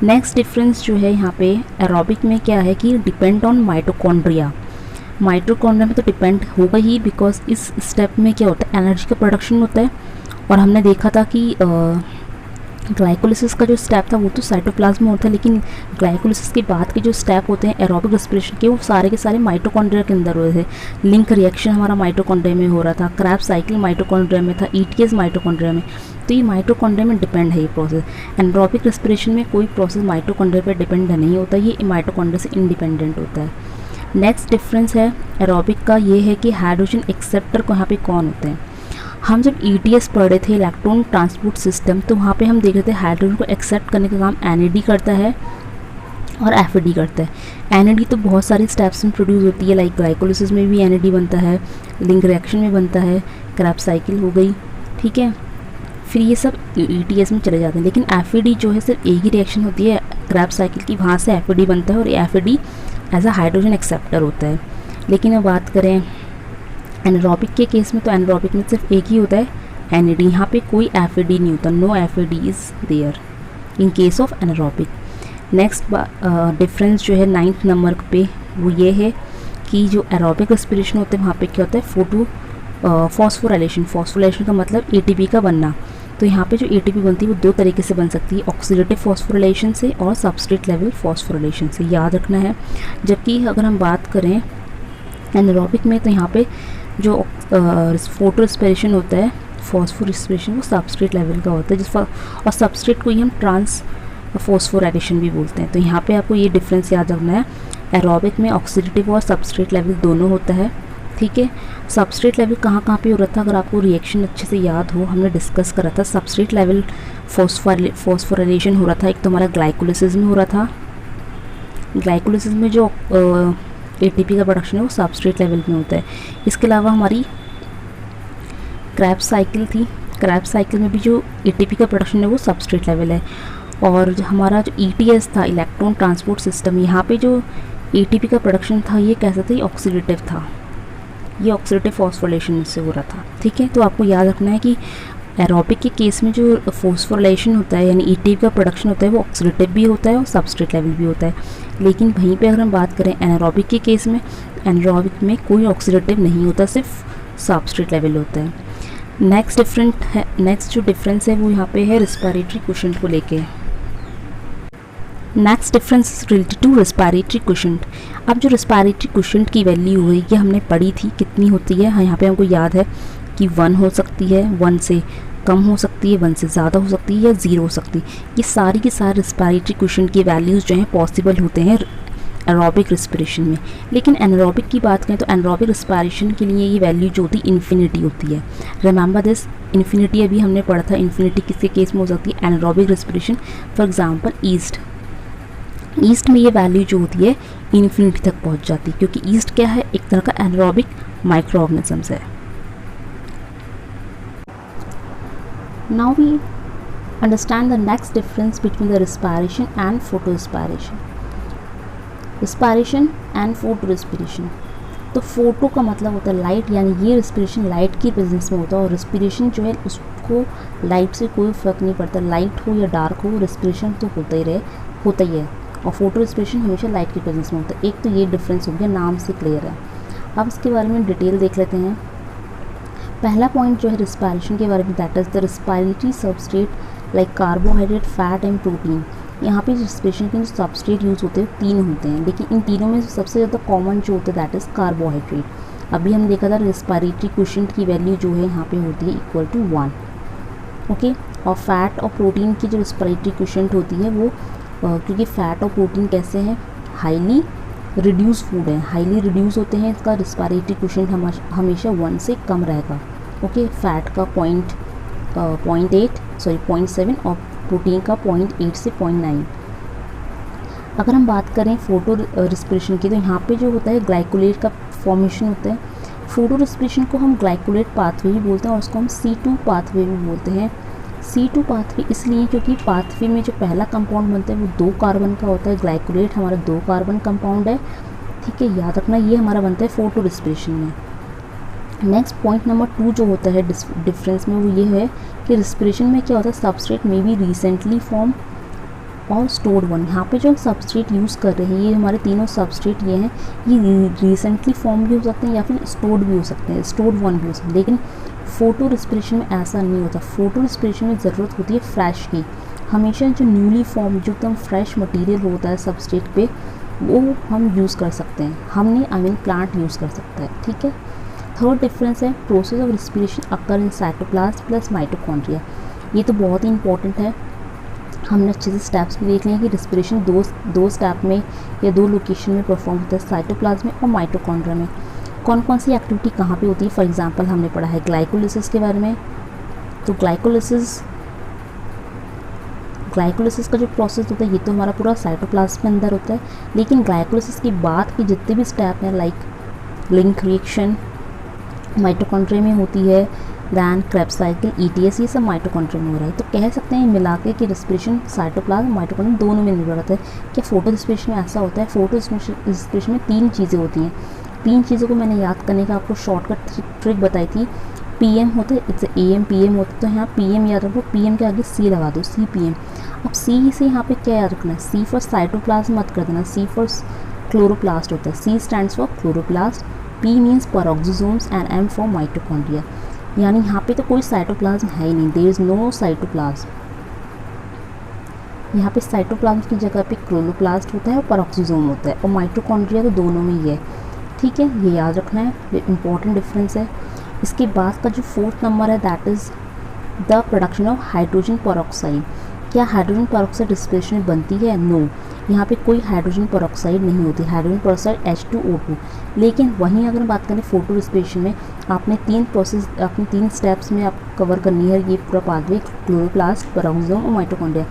नेक्स्ट डिफरेंस जो है यहाँ पे एरोबिक में क्या है कि डिपेंड ऑन माइटोकॉन्ड्रिया। माइटोकॉन्ड्रिया में तो डिपेंड होगा ही, बिकॉज इस स्टेप में क्या होता है एनर्जी का प्रोडक्शन होता है। और हमने देखा था कि ग्लाइकोलिसिस का जो स्टेप था वो तो साइटोप्लाज्म में होता है, लेकिन ग्लाइकोलिसिस के बाद के जो स्टेप होते हैं एरोबिक रेस्पिरेशन के वो सारे के सारे माइटोकॉन्ड्रिया के अंदर हुए थे। लिंक रिएक्शन हमारा माइटोकॉन्ड्रिया में हो रहा था, क्रैब साइकिल माइटोकॉन्ड्रिया में था, ETS माइटोकॉन्ड्रिया में। तो ये माइटोकॉन्ड्रिया में डिपेंड है ये प्रोसेस। एनारोबिक रेस्पिरेशन में कोई प्रोसेस माइटोकॉन्ड्रिया पर डिपेंड नहीं होता, ये माइटोकॉन्ड्रिया से इंडिपेंडेंट होता है। नेक्स्ट डिफरेंस है एरोबिक का, ये है कि हाइड्रोजन एक्सेप्टर को यहाँ पे कौन होते हैं। हम जब ETS पढ़ रहे थे इलेक्ट्रॉन ट्रांसपोर्ट सिस्टम, तो वहाँ पे हम देख रहे थे हाइड्रोजन को एक्सेप्ट करने का काम NAD करता है और FAD करता है। NAD तो बहुत सारी स्टेप्स में प्रोड्यूस होती है, लाइक ग्लाइकोलिसिस में भी NAD बनता है, लिंक रिएक्शन में बनता है, क्रैब साइकिल हो गई, ठीक है। फिर ये सब ETS में चले जाते हैं। लेकिन FAD जो है सिर्फ एक ही रिएक्शन होती है क्रैब्स साइकिल की, वहाँ से FAD बनता है और FAD as a hydrogen acceptor होता है। लेकिन अब बात करें एनारोबिक के केस में, तो एनारोबिक में सिर्फ एक ही होता है NAD, यहाँ पे कोई FAD नहीं होता, no FAD is there in case of anaerobic. Next difference जो है 9th नंबर पे वो ये है कि जो एरोबिक रेस्पिरेशन होते हैं वहाँ पे क्या होता है फॉस्फोराइलेशन। फॉस्फोराइलेशन का मतलब ATP का बनना। तो यहाँ पे जो ATP बनती है वो दो तरीके से बन सकती है, ऑक्सीडेटिव फॉस्फोराइलेशन से और सबस्ट्रेट लेवल फॉस्फोराइलेशन से, याद रखना है। जबकि अगर हम बात करें एनारोबिक में, तो यहाँ पे जो फोटो रेस्पिरेशन होता है, फॉस्फो रेस्पिरेशन, वो सबस्ट्रेट लेवल का होता है, और सबस्ट्रेट को ही हम ट्रांस फॉस्फोराइलेशन भी बोलते हैं। तो यहाँ पे आपको ये डिफरेंस याद रखना है। एरोबिक में ऑक्सीडेटिव और सबस्ट्रेट लेवल दोनों होता है, ठीक है। सबस्ट्रेट लेवल कहाँ पे हो रहा था, अगर आपको रिएक्शन अच्छे से याद हो, हमने डिस्कस करा था। सबस्ट्रेट लेवल फॉस्फोराइलेशन हो रहा था, एक तो हमारा ग्लाइकोलिसिस में हो रहा था। ग्लाइकोलिसिस में जो ATP का प्रोडक्शन है वो सबस्ट्रेट लेवल में होता है। इसके अलावा हमारी क्रैब्स साइकिल थी, क्रैब्स साइकिल में भी जो ATP का प्रोडक्शन है वो सबस्ट्रेट लेवल है। और जो हमारा जो ETS था, इलेक्ट्रॉन ट्रांसपोर्ट सिस्टम, यहाँ पे जो ATP का प्रोडक्शन था ये कैसा था, ये ऑक्सीडेटिव था, ये ऑक्सीडेटिव फॉस्फोराइलेशन से हो रहा था, ठीक है। तो आपको याद रखना है कि एरोबिक के केस में जो फॉस्फोराइलेशन होता है यानी ATP का प्रोडक्शन होता है वो ऑक्सीडेटिव भी होता है और सबस्ट्रेट लेवल भी होता है। लेकिन वहीं पे अगर हम बात करें एनारोबिक के केस में, एनारोबिक में कोई ऑक्सीडेटिव नहीं होता, सिर्फ सबस्ट्रेट लेवल होता है। नेक्स्ट जो डिफरेंस है वो यहाँ पे है रेस्पिरेटरी क्वोशिएंट को लेके। Next difference related to respiratory quotient. अब जो रेस्पिरेटरी क्वोशिएंट की वैल्यू हुई ये हमने पढ़ी थी, कितनी होती है, हाँ यहाँ पे हमको याद है कि 1 हो सकती है, 1 से कम हो सकती है, 1 से ज़्यादा हो सकती है या 0 हो सकती है। ये सारी की सारी रेस्पिरेटरी क्वोशिएंट की वैल्यूज़ जो हैं पॉसिबल होते हैं एरोबिक रेस्पिरेशन में। लेकिन एनारोबिक की बात करें तो एनारोबिक रेस्पिरेशन के लिए ये वैल्यू जो होती है इन्फिनिटी होती है। रिमेंबर दिस, इन्फिनिटी अभी हमने पढ़ा था। इन्फिनिटी किसके केस में हो सकती है, anaerobic respiration. For example east में ये वैल्यू जो होती है इन्फिनिटी तक पहुंच जाती है, क्योंकि ईस्ट क्या है, एक तरह का एनारोबिक माइक्रो ऑर्गेनिजम्स है। Now we understand the next difference between the respiration and photo respiration. Respiration and photo respiration, तो फोटो का मतलब होता है लाइट, यानी ये रेस्पिरेशन लाइट की प्रेजेंस में होता है। और रेस्पिरेशन जो है उसको लाइट से कोई फ़र्क नहीं पड़ता, लाइट हो या डार्क हो, रेस्पिरेशन तो होता ही है। और फोटो रेस्पिरेशन हमेशा लाइट की प्रेजेंस में होता है। एक तो ये डिफरेंस हो गया, नाम से क्लियर है। अब इसके बारे में डिटेल देख लेते हैं। पहला पॉइंट जो है रेस्पिरेशन के बारे में, that is the respiratory substrate like carbohydrate, fat and protein. यहाँ पे रेस्पिरेशन के जो सबस्ट्रेट यूज़ होते हैं 3 होते हैं, लेकिन इन तीनों में सबसे ज़्यादा कॉमन जो होता है दैट इज़ कार्बोहाइड्रेट। अभी हम देखा था रेस्पिरेटरी क्वोशिएंट की वैल्यू जो है यहाँ पे होती है इक्वल टू 1, ओके। और फैट और प्रोटीन की जो रेस्पिरेटरी क्वोशिएंट होती है वो क्योंकि फ़ैट और प्रोटीन कैसे हैं, हाईली रिड्यूस फूड है, हाईली रिड्यूस होते हैं, इसका रेस्पिरेटरी क्वोशिएंट हमेशा 1 से कम रहेगा, ओके। फैट का 0.7 और प्रोटीन का 0.8 से 0.9। अगर हम बात करें फोटो रेस्पिरेशन की, तो यहाँ पे जो होता है ग्लाइकोलेट का फॉर्मेशन होता है। फोटो रेस्पिरेशन को हम ग्लाइकोलेट पाथवे भी बोलते हैं और उसको हम C2 पाथवे भी बोलते हैं। C2 पाथवे इसलिए क्योंकि पाथवे में जो पहला कंपाउंड बनता है वो 2 कार्बन का होता है। ग्लाइकोलेट हमारा 2 कार्बन कंपाउंड है, ठीक है, याद रखना। ये हमारा बनता है फोटो रेस्पिरेशन में। नेक्स्ट पॉइंट नंबर 2 जो होता है डिफरेंस में, वो ये है कि रेस्पिरेशन में क्या होता है, सबस्ट्रेट में भी रिसेंटली फॉर्म और स्टोर्ड वन। यहाँ पे जो सबस्ट्रेट यूज़ कर रहे हैं, ये हमारे तीनों सबस्ट्रेट ये हैं, ये रिसेंटली फॉर्म भी हो सकते हैं या फिर स्टोर्ड भी हो सकते हैं, स्टोर्ड वन भी हो सकते हैं। लेकिन फोटो रेस्पिरेशन में ऐसा नहीं होता। फोटो रेस्पिरेशन में ज़रूरत होती है फ्रेश की। हमेशा जो न्यूली फॉर्म, जो एकदम फ्रेश मटेरियल होता है सबस्ट्रेट पे, वो हम यूज़ कर सकते हैं। हमने प्लांट यूज़ कर सकता है, ठीक है। थर्ड डिफरेंस है process of respiration occur in cytoplasm plus mitochondria. ये तो बहुत ही इंपॉर्टेंट है, हमने अच्छे से स्टेप्स भी देख लिए कि रेस्पिरेशन दो स्टेप में या 2 लोकेशन में परफॉर्म होता है, साइटोप्लाज्म में और माइटोकॉन्ड्रिया में। कौन कौन सी एक्टिविटी कहाँ पे होती है, फॉर एग्जांपल हमने पढ़ा है ग्लाइकोलिसिस के बारे में। तो ग्लाइकोलिसिस का जो प्रोसेस होता है ये तो हमारा पूरा साइटोप्लाज्म के अंदर होता है। लेकिन ग्लाइकोलिसिस के बाद की जितने भी स्टेप हैं लाइक लिंक रिएक्शन माइटोकॉन्ड्रिया में होती है, दैन क्रेब्स साइकिल, ETS, ये सब माइटोकॉन्ड्रिया में हो रहा है। तो कह सकते हैं मिला के कि रेस्पिरेशन साइटोप्लाज्म माइटोकॉन्ड्रिया दोनों में निर्भर होता है। क्या फोटो रेस्पिरेशन में ऐसा होता है? फोटो रेस्पिरेशन में 3 चीज़ें होती हैं। 3 चीज़ों को मैंने याद करने का आपको शॉर्टकट ट्रिक बताई थी। PM होता है, इट्स AM, PM होता है, तो यहाँ PM याद रखो, PM के आगे C लगा दो, CPM। अब C से यहाँ पे क्या याद रखना है? C फॉर साइटोप्लाज्म मत कर देना, C फॉर क्लोरोप्लास्ट होता है। C stands for chloroplast, P means peroxisomes and M for mitochondria. यानी यहाँ पे तो कोई साइटोप्लाज्म है ही नहीं, देयर इज़ नो साइटोप्लाज्म। यहाँ पे साइटोप्लाज्म की जगह पे क्लोरोप्लास्ट होता है और पेरोक्सोसोम होता है, और माइटोकॉन्ड्रिया तो दोनों में ही है। ठीक है, ये याद रखना है, ये इंपॉर्टेंट डिफरेंस है। इसके बाद का जो 4th नंबर है that is the production of hydrogen peroxide. क्या हाइड्रोजन पेरोक्साइड रेस्पिरेशन में बनती है? नो, यहाँ पे कोई हाइड्रोजन पेरोक्साइड नहीं होती। Hydrogen peroxide H2O2। लेकिन वहीं अगर बात करें फोटो रेस्पिरेशन में, आपने 3 स्टेप्स में आप कवर करनी है ये पूरा पाथवे, क्लोरोप्लास्ट, पेरोक्सोसोम और माइटोकॉन्ड्रिया।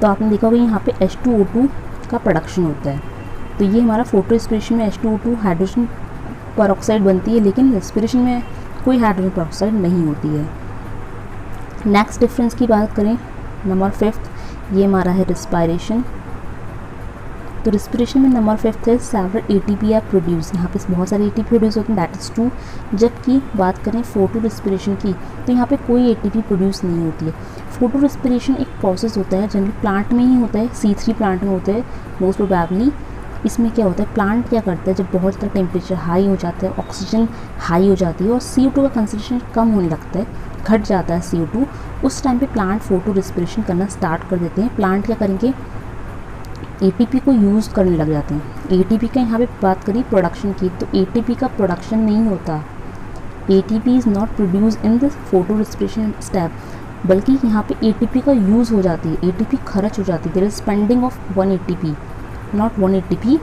तो आपने देखा होगा यहाँ पे H2O2 का प्रोडक्शन होता है। तो ये हमारा फोटो रेस्पिरेशन में H2O2 हाइड्रोजन पेरोक्साइड बनती है, लेकिन रेस्पिरेशन में कोई हाइड्रोजन पेरोक्साइड नहीं होती है। नेक्स्ट डिफरेंस की बात करें, नंबर 5th, ये हमारा है रिस्पायरेशन। तो रिस्पिरेशन में नंबर 5th है सेवरल ATP आर प्रोड्यूस। यहाँ पे बहुत सारे ATP प्रोड्यूस होते हैं, दैट इज़ ट्रू। जबकि बात करें फोटो रेस्पिरेशन की, तो यहाँ पे कोई ATP प्रोड्यूस नहीं होती है। फोटो रेस्पिरेशन एक प्रोसेस होता है, जनरली प्लांट में ही होता है, C3 प्लांट में होता है मोस्ट प्रोबेबली। इसमें क्या होता है, प्लांट क्या करता है, जब बहुत ज़्यादा टेम्परेचर हाई हो जाता है, ऑक्सीजन हाई हो जाती है और CO2 का कंसंट्रेशन कम होने लगता है, घट जाता है CO2, उस टाइम पे प्लांट फोटो रेस्पिरेशन करना स्टार्ट कर देते हैं। प्लांट क्या करेंगे, ATP को यूज़ करने लग जाते हैं। ATP का यहाँ पे बात करी प्रोडक्शन की, तो ATP का प्रोडक्शन नहीं होता। ATP is not produce in this photo respiration step, बल्कि यहाँ पे ATP का यूज़ हो जाती है, ATP खर्च हो जाती है। There is spending of 1 ATP, not 1 ATP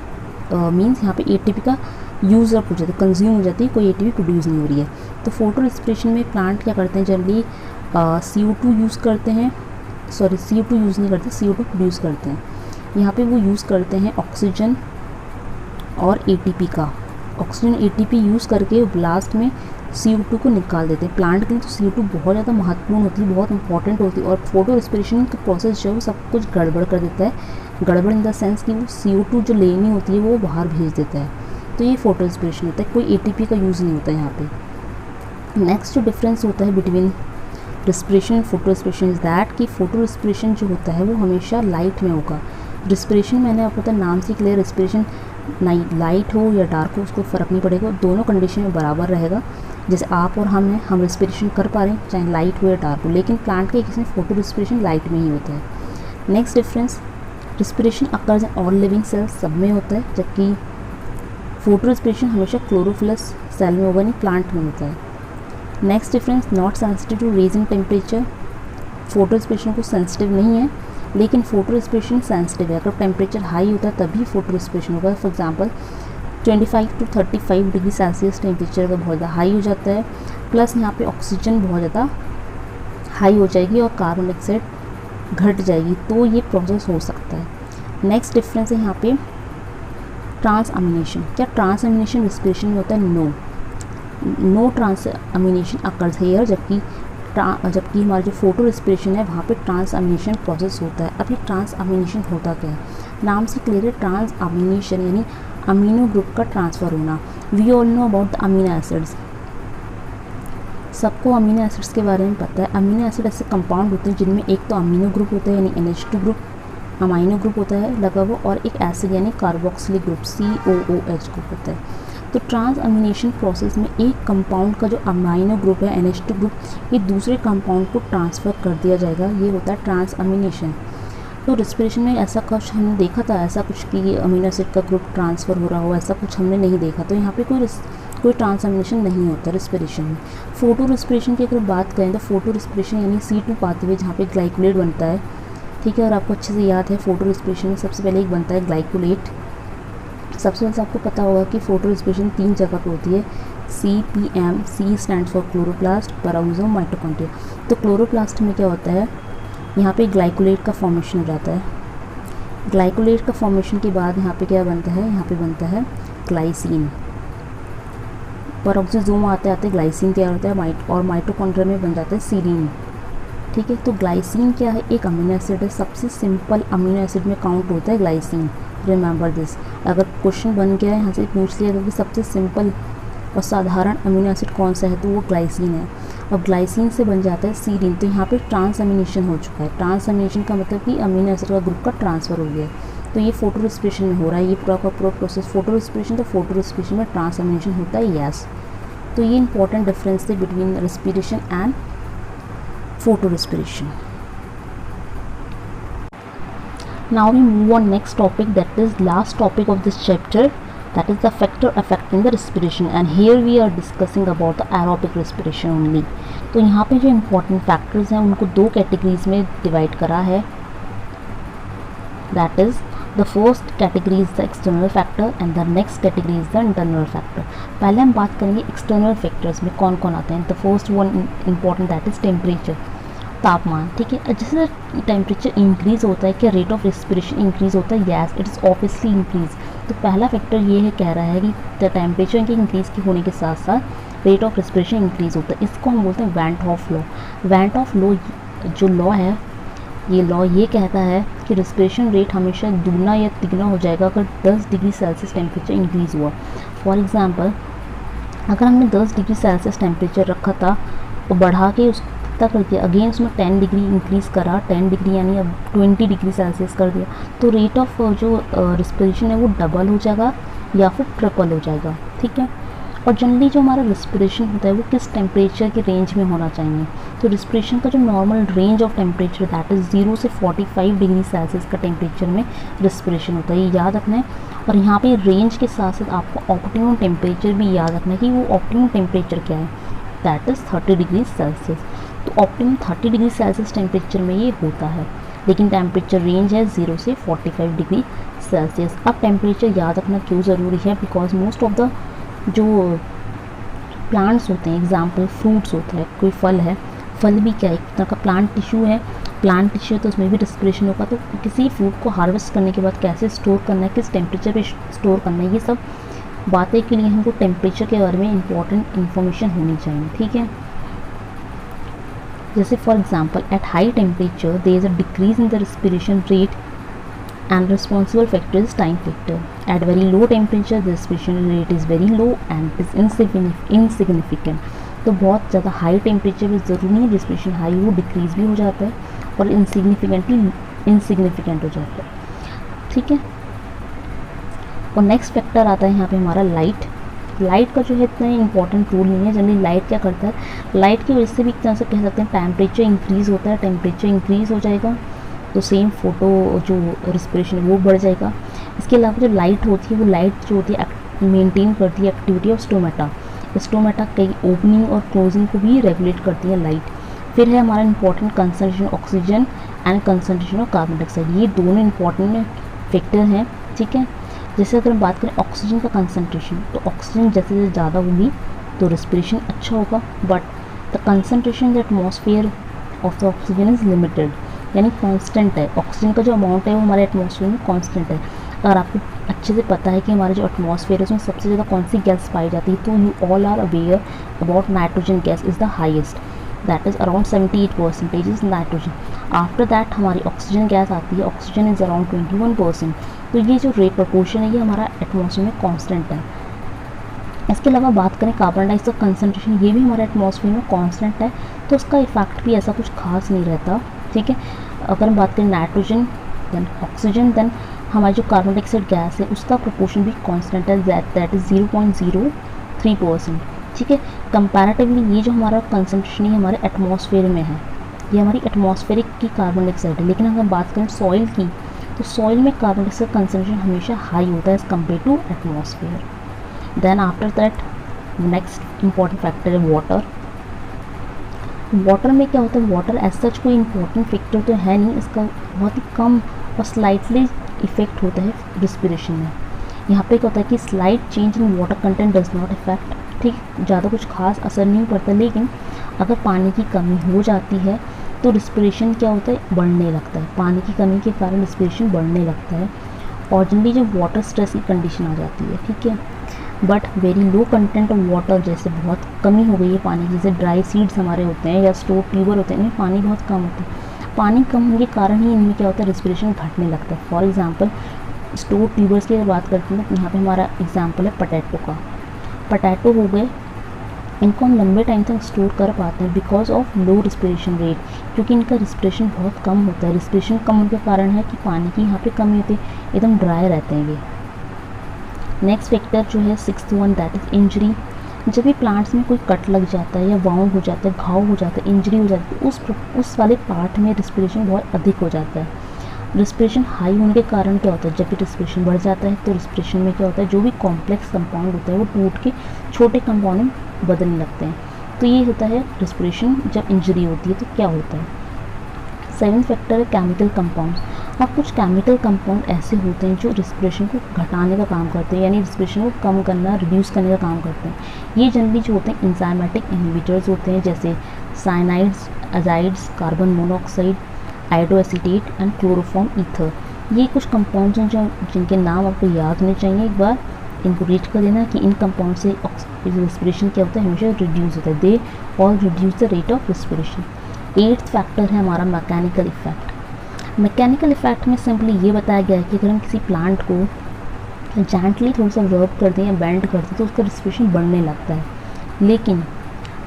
means यहाँ पे ATP का यूज़ अप हो जाती है, कंज्यूम हो जाती है, कोई ATP प्रोड्यूस नहीं हो रही है। तो फोटो रेस्पिरेशन में प्लांट क्या करते हैं, जनरली CO2 यूज़ करते हैं, सॉरी CO2 यूज़ नहीं करते, CO2 प्रोड्यूस करते हैं। यहाँ पे वो यूज़ करते हैं ऑक्सीजन और ATP का। ऑक्सीजन ATP यूज़ करके लास्ट में CO2 को निकाल देते हैं। प्लांट के लिए तो CO2 बहुत ज़्यादा महत्वपूर्ण होती है, बहुत इंपॉर्टेंट होती है, और फोटो रेस्पिरेशन का प्रोसेस जो है वो सब कुछ गड़बड़ कर देता है। गड़बड़ इन द सेंस कि वो CO2 जो लेनी होती है वो बाहर भेज देता है। तो ये फोटो रेस्पिरेशन होता है, कोई ATP का यूज़ नहीं होता है यहाँ पे। नेक्स्ट जो डिफरेंस होता है between respiration and photo respiration is that कि फोटो रेस्पिरेशन जो होता है वो हमेशा लाइट में होगा। रिस्पिरेशन मैंने आपको पता नाम से क्लियर, रिस्पिरेशन लाइट हो या डार्क हो उसको फ़र्क नहीं पड़ेगा, दोनों कंडीशन में बराबर रहेगा। जैसे आप और हम हैं, हम रिस्पिरेशन कर पा रहे हैं चाहे लाइट हो या डार्क हो, लेकिन प्लांट के केस में फोटो रिस्पिरेशन लाइट में ही होता है। Next difference, respiration occurs in all living cells, सब में होता है, जबकि फोटो रेस्पिरेशन हमेशा क्लोरोफिलस सेल में होगा, नहीं प्लांट में होता है। Next difference, not sensitive to raising temperature, photo respiration को सेंसिटिव नहीं है, लेकिन फोटो रेस्पिरेशन सेंसिटिव है। अगर टेम्परेचर हाई होता है तभी फोटो रेस्पिरेशन होगा। For example 25 to 35 degree Celsius temperature अगर बहुत ज़्यादा हाई हो जाता है, प्लस यहाँ पे ऑक्सीजन बहुत ज़्यादा हाई हो जाएगी और कार्बन डाइऑक्साइड घट जाएगी, तो ये प्रोसेस हो सकता है। नेक्स्ट डिफरेंस है यहाँ पे ट्रांस अमीनेशन। क्या ट्रांस अमीनेशन रेस्पिरेशन में होता है? नो ट्रांस अमीनेशन अकर्स हियर, जबकि हमारा जो फोटो रेस्पिरेशन है वहाँ पे ट्रांस अमीनेशन प्रोसेस होता है। अब ये ट्रांस अमीनेशन होता क्या है, नाम से क्लियर है, ट्रांस अमीनेशन यानी अमीनो ग्रुप का ट्रांसफ़र होना। We all know about the amino acids, सबको अमीनो एसिड्स के बारे में पता है। अमीनो एसिड ऐसे कंपाउंड होते हैं जिनमें एक तो अमीनो ग्रुप होता है यानी NH2 ग्रुप, अमाइनो ग्रुप होता है लगा हुआ, और एक एसिड यानी कार्बोक्सिलिक ग्रुप COOH ग्रुप होता है। तो ट्रांस अमीनेशन प्रोसेस में एक कंपाउंड का जो अमाइनो ग्रुप है NH2 ग्रुप, ये दूसरे कंपाउंड को ट्रांसफ़र कर दिया जाएगा, ये होता है ट्रांस अमीनेशन। तो रेस्पिरेशन में ऐसा कुछ हमने देखा था, ऐसा कुछ कि अमीनो एसिड का ग्रुप ट्रांसफ़र हो रहा हो, ऐसा कुछ हमने नहीं देखा। तो यहाँ पे कोई ट्रांस अमीनेशन नहीं होता रेस्पिरेशन में। फोटो रेस्पिरेशन की अगर बात करें तो फोटो रेस्पिरेशन यानी C2 पाथवे जहाँ पे ग्लाइकोलेट बनता है, ठीक है, और आपको अच्छे से याद है फोटो रेस्पिरेशन में सबसे पहले एक बनता है ग्लाइकोलेट। सबसे पहले आपको पता होगा कि फोटो रेस्पिरेशन 3 जगह पे होती है, CPM, C stands for chloroplast, peroxisome, mitochondria. तो क्लोरोप्लास्ट में क्या होता है, यहाँ पे ग्लाइकोलेट का फॉर्मेशन हो जाता है। ग्लाइकोलेट का फॉर्मेशन के बाद यहाँ पे क्या बनता है, यहाँ पे बनता है ग्लाइसिन। पेरोक्सोसोम आते आते ग्लाइसिन तैयार होता है और माइटोकॉन्ड्रिया में बन जाता है सीरीन। ठीक है, तो ग्लाइसिन क्या है, एक अमीनो एसिड है, सबसे सिंपल अमीनो एसिड में काउंट होता है ग्लाइसिन। रिमेंबर दिस, अगर क्वेश्चन बन गया है यहाँ से पूछ लिया कि सबसे सिंपल और साधारण अमीनो एसिड कौन सा है, तो वो ग्लाइसिन है। अब ग्लाइसिन से बन जाता है सीरीन, तो यहाँ पे ट्रांसअमीनेशन हो चुका है। ट्रांसअमीनेशन का मतलब कि अमीनो एसिड का ग्रुप का ट्रांसफ़र हो गया है। तो ये फोटो रेस्पिरेशन में हो रहा है, ये पूरा का पूरा प्रोसेस फोटो रेस्पिरेशन। तो फोटो रेस्पिरेशन में ट्रांसअमीनेशन होता है, यस। तो ये इंपॉर्टेंट डिफरेंस है between respiration and photo respiration. Now we move on next topic, that is last topic of this chapter, that is the factor affecting the respiration, and here we are discussing about the aerobic respiration only. तो यहाँ पे जो important factors हैं उनको दो categories में divide करा है, that is the first category is the external factor and the next category is the internal factor. पहले हम बात करेंगे external factors में कौन कौन आते हैं। The first one important, that is temperature, तापमान। ठीक है, जैसे टेम्परेचर इंक्रीज़ होता है, क्या रेट ऑफ रेस्पिरेशन इंक्रीज़ होता है, yes it is obviously increase. तो पहला फैक्टर ये है, कह रहा है कि टेम्परेचर के इंक्रीज़ के होने के साथ साथ रेट ऑफ रेस्पिरेशन इंक्रीज़ होता है। इसको हम बोलते हैं went of law. Went of law जो लॉ है, ये लॉ ये कहता है कि रेस्पिरेशन रेट हमेशा दुगना या तिगुना हो जाएगा अगर 10 डिग्री सेल्सियस टेम्परेचर इंक्रीज़ हुआ। फॉर एग्ज़ाम्पल, अगर हमने 10 डिग्री सेल्सियस टेम्परेचर रखा था और बढ़ा के उस कर दिया, अगेन उसमें 10 डिग्री इंक्रीज़ करा, 10 डिग्री यानी अब 20 डिग्री सेल्सियस कर दिया, तो रेट ऑफ जो रिस्पिरेशन है वो डबल हो जाएगा या फिर ट्रिपल हो जाएगा। ठीक है, और जनरली जो हमारा रिस्पिरेशन होता है वो किस टेम्परेचर के रेंज में होना चाहिए। तो रिस्पिरेशन का जो normal range of temperature, that is 0 से 45 डिग्री सेल्सियस का टेम्परेचर में रिस्पिरेशन होता है, ये याद रखना है। और यहाँ पे रेंज के साथ साथ आपको ऑप्टिमम टेम्परेचर भी याद रखना है कि वो ऑप्टिमम टेम्परेचर क्या है, दैट इज़ 30 डिग्री सेल्सियस। तो ऑप्टिमम 30 डिग्री सेल्सियस टेम्परेचर में ये होता है, लेकिन टेम्परेचर रेंज है 0 से 45 डिग्री सेल्सियस। अब टेम्परेचर याद रखना क्यों ज़रूरी है, बिकॉज मोस्ट ऑफ द जो प्लांट्स होते हैं, एग्जाम्पल फ्रूट्स होता है, कोई फल है, फल भी क्या एक तरह का प्लांट टिश्यू है, प्लांट टिश्यू तो उसमें भी रेस्पिरेशन होगा। तो किसी फ्रूट को हार्वेस्ट करने के बाद कैसे स्टोर करना है, किस टेम्परेचर पे स्टोर करना है, ये सब बातें के लिए हमको टेम्परेचर के बारे में इंपॉर्टेंट इन्फॉर्मेशन होनी चाहिए। ठीक है, जैसे for example at high temperature there is a decrease in the respiration rate and responsible factor is time factor. At very low temperature the respiration rate is very low and is insignificant. तो बहुत ज़्यादा हाई टेम्परेचर में ज़रूरी नहीं रेस्पिरेशन हाई हो, डिक्रीज भी हो जाता है और इनसिग्निफिकेंट हो जाता है। ठीक है, और नेक्स्ट फैक्टर आता है यहाँ पे हमारा लाइट। लाइट का जो है इतना इंपॉर्टेंट रोल नहीं है। जनरली लाइट क्या करता है, लाइट की वजह से भी एक तरह से कह सकते हैं टेम्परेचर इंक्रीज़ होता है, टेम्परेचर इंक्रीज़ हो जाएगा तो सेम फोटो जो रिस्पिरेशन है वो बढ़ जाएगा। इसके अलावा जो लाइट होती है, वो लाइट जो होती है मेंटेन करती है एक्टिविटी ऑफ स्टोमेटा। स्टोमेटा कई ओपनिंग और क्लोजिंग को भी रेगुलेट करती है लाइट। फिर है हमारा important concentration oxygen and concentration of carbon dioxide, ये दोनों इंपॉर्टेंट फैक्टर हैं। ठीक है, जैसे अगर हम बात करें ऑक्सीजन का कंसंट्रेशन, तो ऑक्सीजन जैसे जैसे ज़्यादा होगी तो रेस्पिरेशन अच्छा होगा, but the concentration in the atmosphere of the oxygen is limited, यानी कांस्टेंट है। ऑक्सीजन का जो अमाउंट है वो हमारे एटमॉस्फेयर में कांस्टेंट है। अगर आपको अच्छे से पता है कि हमारे जो एटमॉस्फेयर है उसमें सबसे ज़्यादा कौन सी गैस पाई जाती है, तो you all are aware about nitrogen gas is the highest, that is around 78% is nitrogen. After that हमारी ऑक्सीजन गैस आती है, ऑक्सीजन इज़ अराउंड 21%। तो ये जो रेट प्रपोर्शन है ये हमारा एटमॉस्फेयर में कांस्टेंट है। इसके अलावा बात करें कार्बन डाइऑक्साइड कंसंट्रेशन, ये भी हमारे एटमॉस्फेयर में कांस्टेंट है, तो उसका इफेक्ट भी ऐसा कुछ खास नहीं रहता। ठीक है, अगर हम बात करें नाइट्रोजन देन ऑक्सीजन देन हमारी जो कार्बन डाइऑक्साइड गैस है उसका प्रोपोर्शन भी कांस्टेंट है, दैट इज़ 0.03%। ठीक है, कंपैरेटिवली ये जो हमारा कंसंट्रेशन है हमारे एटमॉस्फेयर में है, ये हमारी एटमॉस्फेरिक की कार्बन डाइऑक्साइड है। लेकिन अगर हम बात करें सॉइल की, तो सॉइल में कार्बन डाइऑक्साइड कंसंट्रेशन हमेशा हाई होता है as compare to atmosphere. Then after that next important factor है वाटर। वाटर में क्या होता है, वाटर एज सच कोई इंपॉर्टेंट फैक्टर तो है नहीं, इसका बहुत ही कम और स्लाइटली इफेक्ट होता है रिस्पिरेशन में। यहाँ पे क्या होता है कि slight change in water content does not effect, ठीक, ज़्यादा कुछ खास असर नहीं पड़ता। लेकिन अगर पानी की कमी हो जाती है तो रिस्पिरेशन क्या होता है, बढ़ने लगता है। पानी की कमी के कारण रिस्पिरेशन बढ़ने लगता है और जनरली जो वाटर स्ट्रेस की कंडीशन आ जाती है। ठीक है, but very low content of water, जैसे बहुत कमी हो गई है पानी, जैसे ड्राई सीड्स हमारे होते हैं या स्टोर ट्यूबर होते हैं, इनमें पानी बहुत कम होता है। पानी कम होने के कारण ही इनमें क्या होता है, रेस्पिरेशन घटने लगता है। फॉर एग्जांपल स्टोर ट्यूबर्स की अगर बात करते हैं तो यहाँ पे हमारा एग्जांपल है पोटैटो का। पोटैटो हो गए, इनको हम लंबे टाइम तक स्टोर कर पाते हैं because of low respiration rate, क्योंकि इनका रिस्पिरेशन बहुत कम होता है। रिस्पिरेशन कम होने के कारण है कि पानी की यहाँ पे कमी होती है, एकदम ड्राई रहते हैं ये। नेक्स्ट फैक्टर जो है 6th one, that is injury. जब भी प्लांट्स में कोई कट लग जाता है या वाउंड हो जाता है, घाव हो जाता है, इंजरी हो जाती है, उस वाले पार्ट में रिस्पिरेशन बहुत अधिक हो जाता है। रिस्पिरेशन हाई होने के कारण क्या होता है, जब भी रिस्पिरेशन बढ़ जाता है तो रिस्पिरेशन में क्या होता है, जो भी कॉम्प्लेक्स कंपाउंड होता है वो टूट के छोटे कंपाउंड में बदलने लगते हैं। तो ये होता है रिस्पिरेशन जब इंजरी होती है तो क्या होता है। 7th फैक्टर है केमिकल कंपाउंड्स। अब कुछ केमिकल कंपाउंड ऐसे होते हैं जो रिस्पिरेशन को घटाने का काम करते हैं, यानी रिस्पिरेशन को कम करना, रिड्यूस करने का काम करते हैं। ये जनरली जो होते हैं इंजाइमेटिक इनहिबिटर्स होते हैं, जैसे cyanides, azides, carbon monoxide, iodoacetate and chloroform ether. ये कुछ कंपाउंड्स हैं जो जिनके नाम आपको याद होने चाहिए, एक बार इनको रीड कर देना कि इन कंपाउंड से रिस्पिरेशन क्या होता है, हमेशा रिड्यूस होता है। They all reduce the rate of respiration. 8th factor है हमारा मैकेनिकल इफेक्ट। मैकेनिकल इफेक्ट में सिंपली ये बताया गया है कि अगर हम किसी प्लांट को जेंटली थोड़ा सा वर्क कर दें या बेंड कर दें तो उसका रिस्पिरेशन बढ़ने लगता है। लेकिन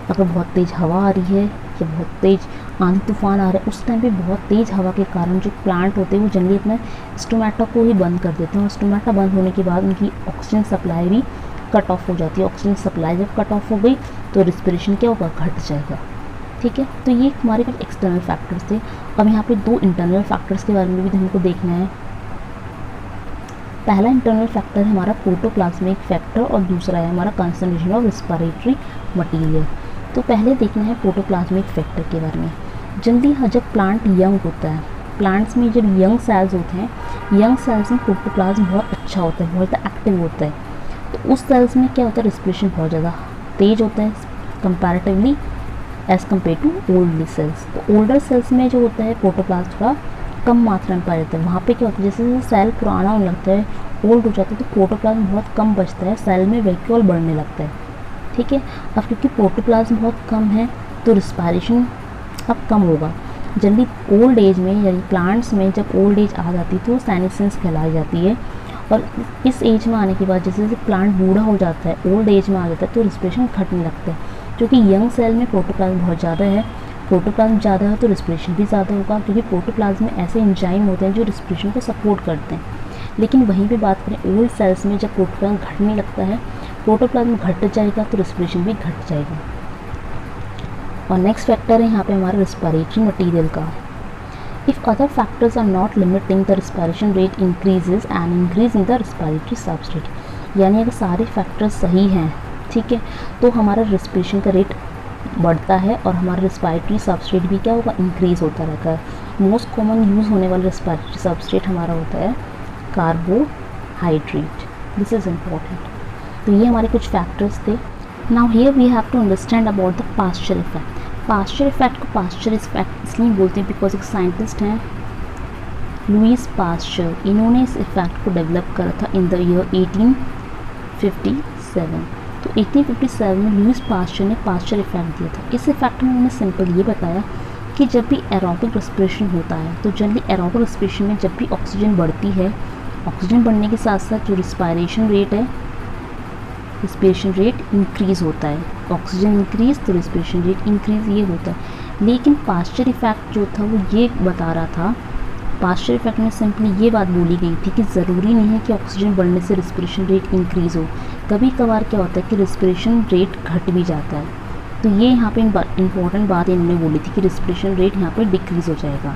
अगर बहुत तेज़ हवा आ रही है या बहुत तेज़ आंधी तूफान आ रहा है, उस टाइम पे बहुत तेज़ हवा के कारण जो प्लांट होते हैं वो जनरली अपने स्टोमेटा को ही बंद कर देते हैं, और स्टोमेटा बंद होने के बाद उनकी ऑक्सीजन सप्लाई भी कट ऑफ हो जाती है। ऑक्सीजन सप्लाई जब कट ऑफ हो गई तो रिस्पिरेशन क्या होगा, घट जाएगा। ठीक है, तो ये हमारे कुछ एक्सटर्नल फैक्टर्स थे। अब यहाँ पे 2 इंटरनल फैक्टर्स के बारे में भी हमको देखना है। पहला इंटरनल फैक्टर है हमारा प्रोटोप्लाज्मिक फैक्टर और दूसरा है हमारा कंसंट्रेशन ऑफ रिस्पिरेटरी मटेरियल। तो पहले देखना है प्रोटोप्लाज्मिक फैक्टर के बारे में। जल्दी जब प्लांट यंग होता है, प्लांट्स में जब यंग सेल्स होते हैं, यंग सेल्स में प्रोटोप्लाज्म बहुत अच्छा होता है, बहुत एक्टिव होता है। तो उस सेल्स में क्या होता है, रिस्पिरेशन बहुत ज़्यादा तेज होता है comparatively as compare to old cells. तो ओल्डर सेल्स में जो होता है प्रोटोप्लाज्म थोड़ा कम मात्रा में पाया जाता है। वहाँ पे क्या होता है, जैसे जैसे सेल पुराना होने लगता है, ओल्ड हो जाता है, तो प्रोटोप्लाज्म बहुत कम बचता है, सेल में वैक्यूल बढ़ने लगता है। ठीक है, अब क्योंकि प्रोटोप्लाज्म बहुत कम है तो रिस्पायरेशन अब कम होगा। जल्दी ओल्ड एज में यानी प्लांट्स में जब ओल्ड एज आ जाती है तो सेनेसेंस कहलाई जाती है, और इस एज में आने के बाद जैसे जैसे प्लांट बूढ़ा हो जाता है, ओल्ड एज में आ जाता है, तो रिस्पिरेशन घटने लगता है। क्योंकि यंग सेल में प्रोटोप्लाज्म बहुत ज़्यादा है, प्रोटोप्लाज्म ज़्यादा है तो रिस्पिरेशन भी ज़्यादा होगा, क्योंकि प्रोटोप्लाज्म में ऐसे एंजाइम होते हैं जो रिस्पिरेशन को सपोर्ट करते हैं। लेकिन वहीं पे बात करें ओल्ड सेल्स में, जब प्रोटोप्लाज्म घटने लगता है, प्रोटोप्लाज्म घट जाएगा तो रिस्पिरेशन भी घट जाएगा। और नेक्स्ट फैक्टर है यहाँ पे हमारा रिस्पिरेटरी मटेरियल का। If other factors are not limiting the respiration rate increases and increase in the respiratory substrate. यानी अगर सारे फैक्टर्स सही हैं, ठीक है, तो हमारा रिस्पिरेशन का रेट बढ़ता है और हमारा रिस्पिरेटरी सबस्ट्रेट भी क्या होगा, इंक्रीज़ होता रहता है। मोस्ट कॉमन यूज़ होने वाला रिस्पिरेटरी सबस्ट्रेट हमारा होता है कार्बोहाइड्रेट। This is important. तो ये हमारे कुछ फैक्टर्स थे। Now here we have to understand about the Pasteur effect. Pasteur effect को पास्चर इफेक्ट इसलिए बोलते हैं बिकॉज एक साइंटिस्ट हैं लुईस पास्चर, इन्होंने इस इफेक्ट को डेवलप करा था इन द ईयर 1857। तो 1857 में लुईस पास्चर ने पास्चर इफेक्ट दिया था। इस इफेक्ट में उन्होंने सिंपल ये बताया कि जब भी एरोबिक रेस्पिरेशन होता है तो जनरली एरोबिक रेस्पिरेशन में जब भी ऑक्सीजन बढ़ती है, ऑक्सीजन बढ़ने के साथ साथ जो रिस्पिरेशन रेट है, रिस्पिरेशन रेट इंक्रीज़ होता है। ऑक्सीजन इंक्रीज़ तो रिस्पिरेशन रेट इंक्रीज़, ये होता है। लेकिन पास्चर इफेक्ट जो था वो ये बता रहा था, पास्चर इफेक्ट में सिंपली ये बात बोली गई थी कि ज़रूरी नहीं है कि ऑक्सीजन बढ़ने से रिस्पिरेशन रेट इंक्रीज़ हो। कभी कभार क्या होता है कि रिस्पिरेशन रेट घट भी जाता है। तो ये यहाँ पे इंपॉर्टेंट बात इन्होंने बोली थी कि रिस्पिरेशन रेट यहाँ पे डिक्रीज़ हो जाएगा।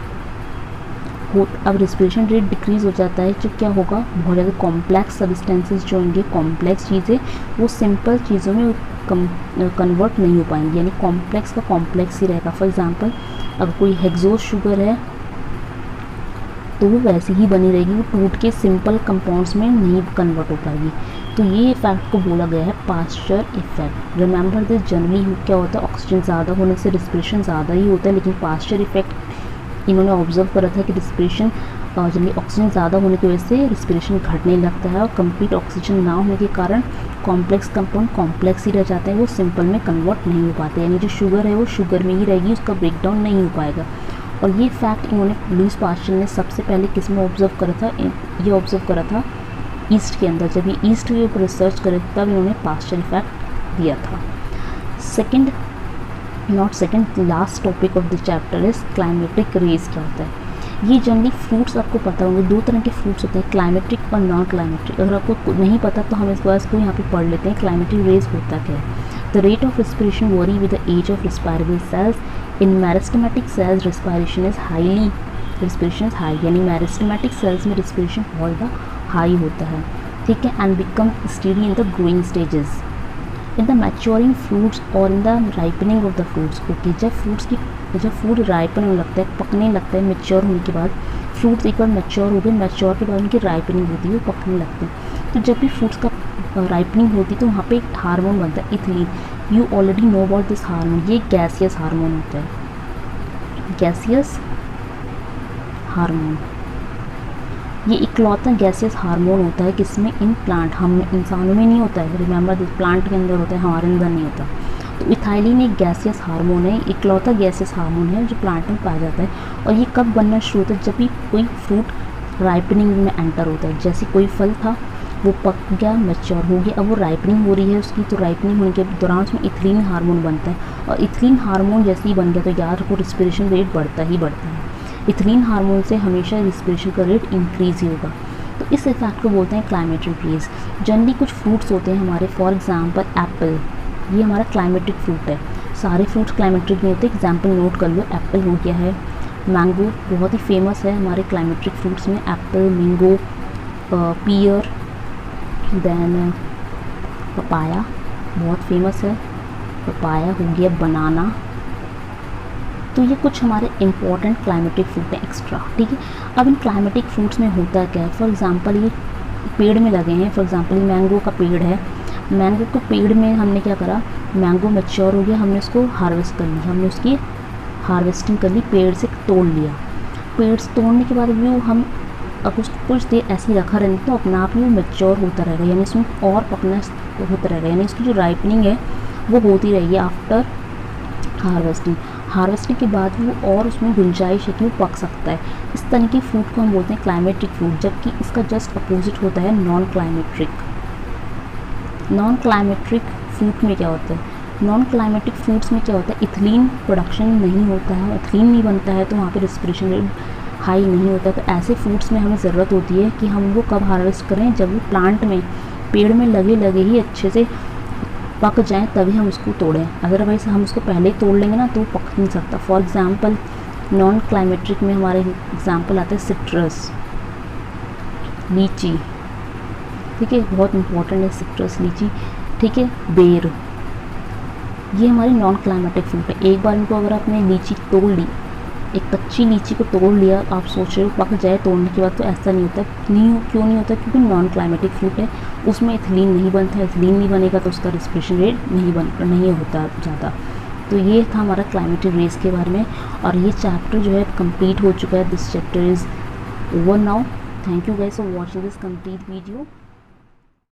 अब रिस्पिरेशन रेट डिक्रीज़ हो जाता है तो क्या होगा, बहुत ज़्यादा कॉम्प्लेक्स सब्सटेंसेस जो होंगे, कॉम्प्लेक्स चीज़ें, वो सिंपल चीज़ों में कन्वर्ट नहीं हो पाएंगी, यानी कॉम्प्लेक्स का कॉम्प्लेक्स ही रहेगा। फॉर एग्जांपल अगर कोई हेक्सोज शुगर है तो वो वैसे ही बनी रहेगी, वो टूट के सिंपल कंपाउंड्स में नहीं कन्वर्ट हो पाएगी। तो ये इफेक्ट को बोला गया है Pasteur effect. Remember this, generally क्या होता है, ऑक्सीजन ज़्यादा होने से रिस्पिरेशन ज़्यादा ही होता है, लेकिन पास्चर इफेक्ट इन्होंने ऑब्जर्व करा था कि रिस्पिरेशन जनरली ऑक्सीजन ज़्यादा होने की वजह से रिस्पिरेशन घटने लगता है और कंप्लीट ऑक्सीजन ना होने के कारण कॉम्प्लेक्स कंपाउंड कॉम्प्लेक्स ही रह जाते हैं, वो सिंपल में कन्वर्ट नहीं हो पाते, यानी जो शुगर है वो शुगर में ही रहेगी, उसका ब्रेकडाउन नहीं हो पाएगा। और ये फैक्ट इन्होंने लुईस पास्चर ने सबसे पहले किस में ऑब्जर्व करा था, ये ऑब्जर्व करा था ईस्ट के अंदर। जब ये ईस्ट के ऊपर रिसर्च करे तब इन्होंने पास्चर इफेक्ट दिया था। Second, not second, last topic of the chapter is climatic rays. क्या होता है ये? जनरली फ्रूट्स आपको पता होंगे, दो तरह के फ्रूट्स होते हैं, क्लाइमेटिक और नॉन क्लाइमेटिक। अगर आपको नहीं पता तो हम इस बात को यहाँ पे पढ़ लेते हैं। क्लाइमेटिक रेज होता क्या है? The rate of respiration vary with the age of respirable cells. In meristematic cells respiration is highly, respiration is high, यानी मेरिस्टेमेटिक सेल्स में रिस्पिरेशन बहुत ज़्यादा हाई होता है, ठीक है। And become steady in the growing stages, in the maturing fruits और in the ripening of the fruits. Okay, जब फ्रूट राइपन होने लगता है, पकने लगता है, मैच्योर होने के बाद फ्रूट्स एक बार मैच्योर हो गए, मैच्योर के बाद उनकी राइपनिंग होती है, वो पकने लगते हैं। तो जब भी फ्रूट्स का राइपनिंग होती है तो वहाँ पे एक हार्मोन बनता है, ethylene. You already know about this hormone. ये गैसियस हार्मोन होता है, गैसियस हार्मोन। ये इकलौता गैसियस हार्मोन होता है किसमें? In plant. हम इंसानों में नहीं होता है, रिमेंबर दिस, प्लांट के अंदर होता है, हमारे अंदर नहीं होता। तो इथाइलिन एक गैसियस हार्मोन है, इकलौता गैसियस हार्मोन है जो प्लांट में पाया जाता है। और ये कब बनना शुरू होता है? जब भी कोई फ्रूट राइपनिंग में एंटर होता है। जैसे कोई फल था, वो पक गया, मैच्योर हो गया, अब वो राइपनिंग हो रही है उसकी, तो राइपनिंग होने के दौरान उसमें इथिलीन हार्मोन बनता है। और इथिलीन हार्मोन जैसे ही बन गया तो यार वो रिस्पिरेशन रेट बढ़ता ही बढ़ता है। इथिलीन हार्मोन से हमेशा रिस्पिरेशन का रेट इंक्रीज ही होगा। तो इस इफेक्ट को बोलते हैं क्लाइमेटिक रेज। जनरली कुछ फ्रूट्स होते हैं हमारे, फॉर एग्जांपल एप्पल, ये हमारा क्लाइमेटिक फ्रूट है। सारे फ्रूट्स क्लाइमेटिक नहीं होते, एग्जांपल नोट कर लो, एप्पल हो गया है, मैंगो बहुत ही फेमस है हमारे क्लाइमेटिक फ्रूट्स में, एप्पल, मैंगो, पियर, देन पपाया बहुत फेमस है, पपाया हो गया, बनाना। तो ये कुछ हमारे इंपॉर्टेंट क्लाइमेटिक फ्रूट हैं एक्स्ट्रा, ठीक है। अब इन क्लाइमेटिक फ्रूट्स में होता क्या है? फॉर एग्जांपल ये पेड़ में लगे हैं, फॉर एग्जांपल मैंगो का पेड़ है, मैंगो के पेड़ में हमने क्या करा, मैंगो मैच्योर हो गया, हमने उसको हार्वेस्ट कर ली, हमने उसकी हार्वेस्टिंग कर ली, पेड़ से तोड़ लिया। पेड़ से तोड़ने के बाद भी हम अब उसको कुछ देर ऐसे ही रखा रहने तो अपने आप ही वो मैच्योर होता रहेगा, यानी इसमें और पकना होता रहेगा, यानी इसकी जो राइपनिंग है वो होती रहेगी आफ्टर हार्वेस्टिंग। हार्वेस्टिंग के बाद भी वो और उसमें गुंजाइश है कि वो पक सकता है। इस तरह के फ्रूट को हम बोलते हैं क्लाइमेटिक फ्रूट, जबकि इसका जस्ट अपोजिट होता है non climacteric. Non climacteric fruit में क्या होता है? नॉन क्लाइमेटिक फ्रूट्स में क्या होता है? इथिलीन प्रोडक्शन नहीं होता है, इथिलीन नहीं बनता है, तो वहाँ पे रिस्पिरेशन रेट हाई नहीं होता। तो ऐसे फ्रूट्स में हमें ज़रूरत होती है कि हम वो कब हार्वेस्ट करें? जब वो प्लांट में, पेड़ में लगे ही अच्छे से पक जाएं, तभी हम उसको तोड़ें। अदरवाइज हम उसको पहले ही तोड़ लेंगे ना तो पक नहीं सकता। फॉर एग्जांपल नॉन क्लाइमेट्रिक में हमारे एग्जांपल आते हैं सिट्रस, लीची, ठीक है, बहुत इंपॉर्टेंट है सिट्रस, लीची, ठीक है, बेर, ये हमारे नॉन क्लाइमेटिक फ्रूट है। एक बार इनको अगर आपने लीची तोड़ ली, एक कच्ची लीची को तोड़ लिया, आप सोच रहे हो पक जाए तोड़ने के बाद, तो ऐसा नहीं होता। क्यों नहीं होता? क्योंकि नॉन क्लाइमेटिक फ्रूट है, उसमें इथिलीन नहीं बनता, इथिलीन नहीं बनेगा तो उसका रिस्पिरेशन रेट नहीं होता ज़्यादा। तो ये था हमारा क्लाइमेटिक रेज के बारे में, और ये चैप्टर जो है कंप्लीट हो चुका है। This chapter is over now. Thank you guys for watching this complete video.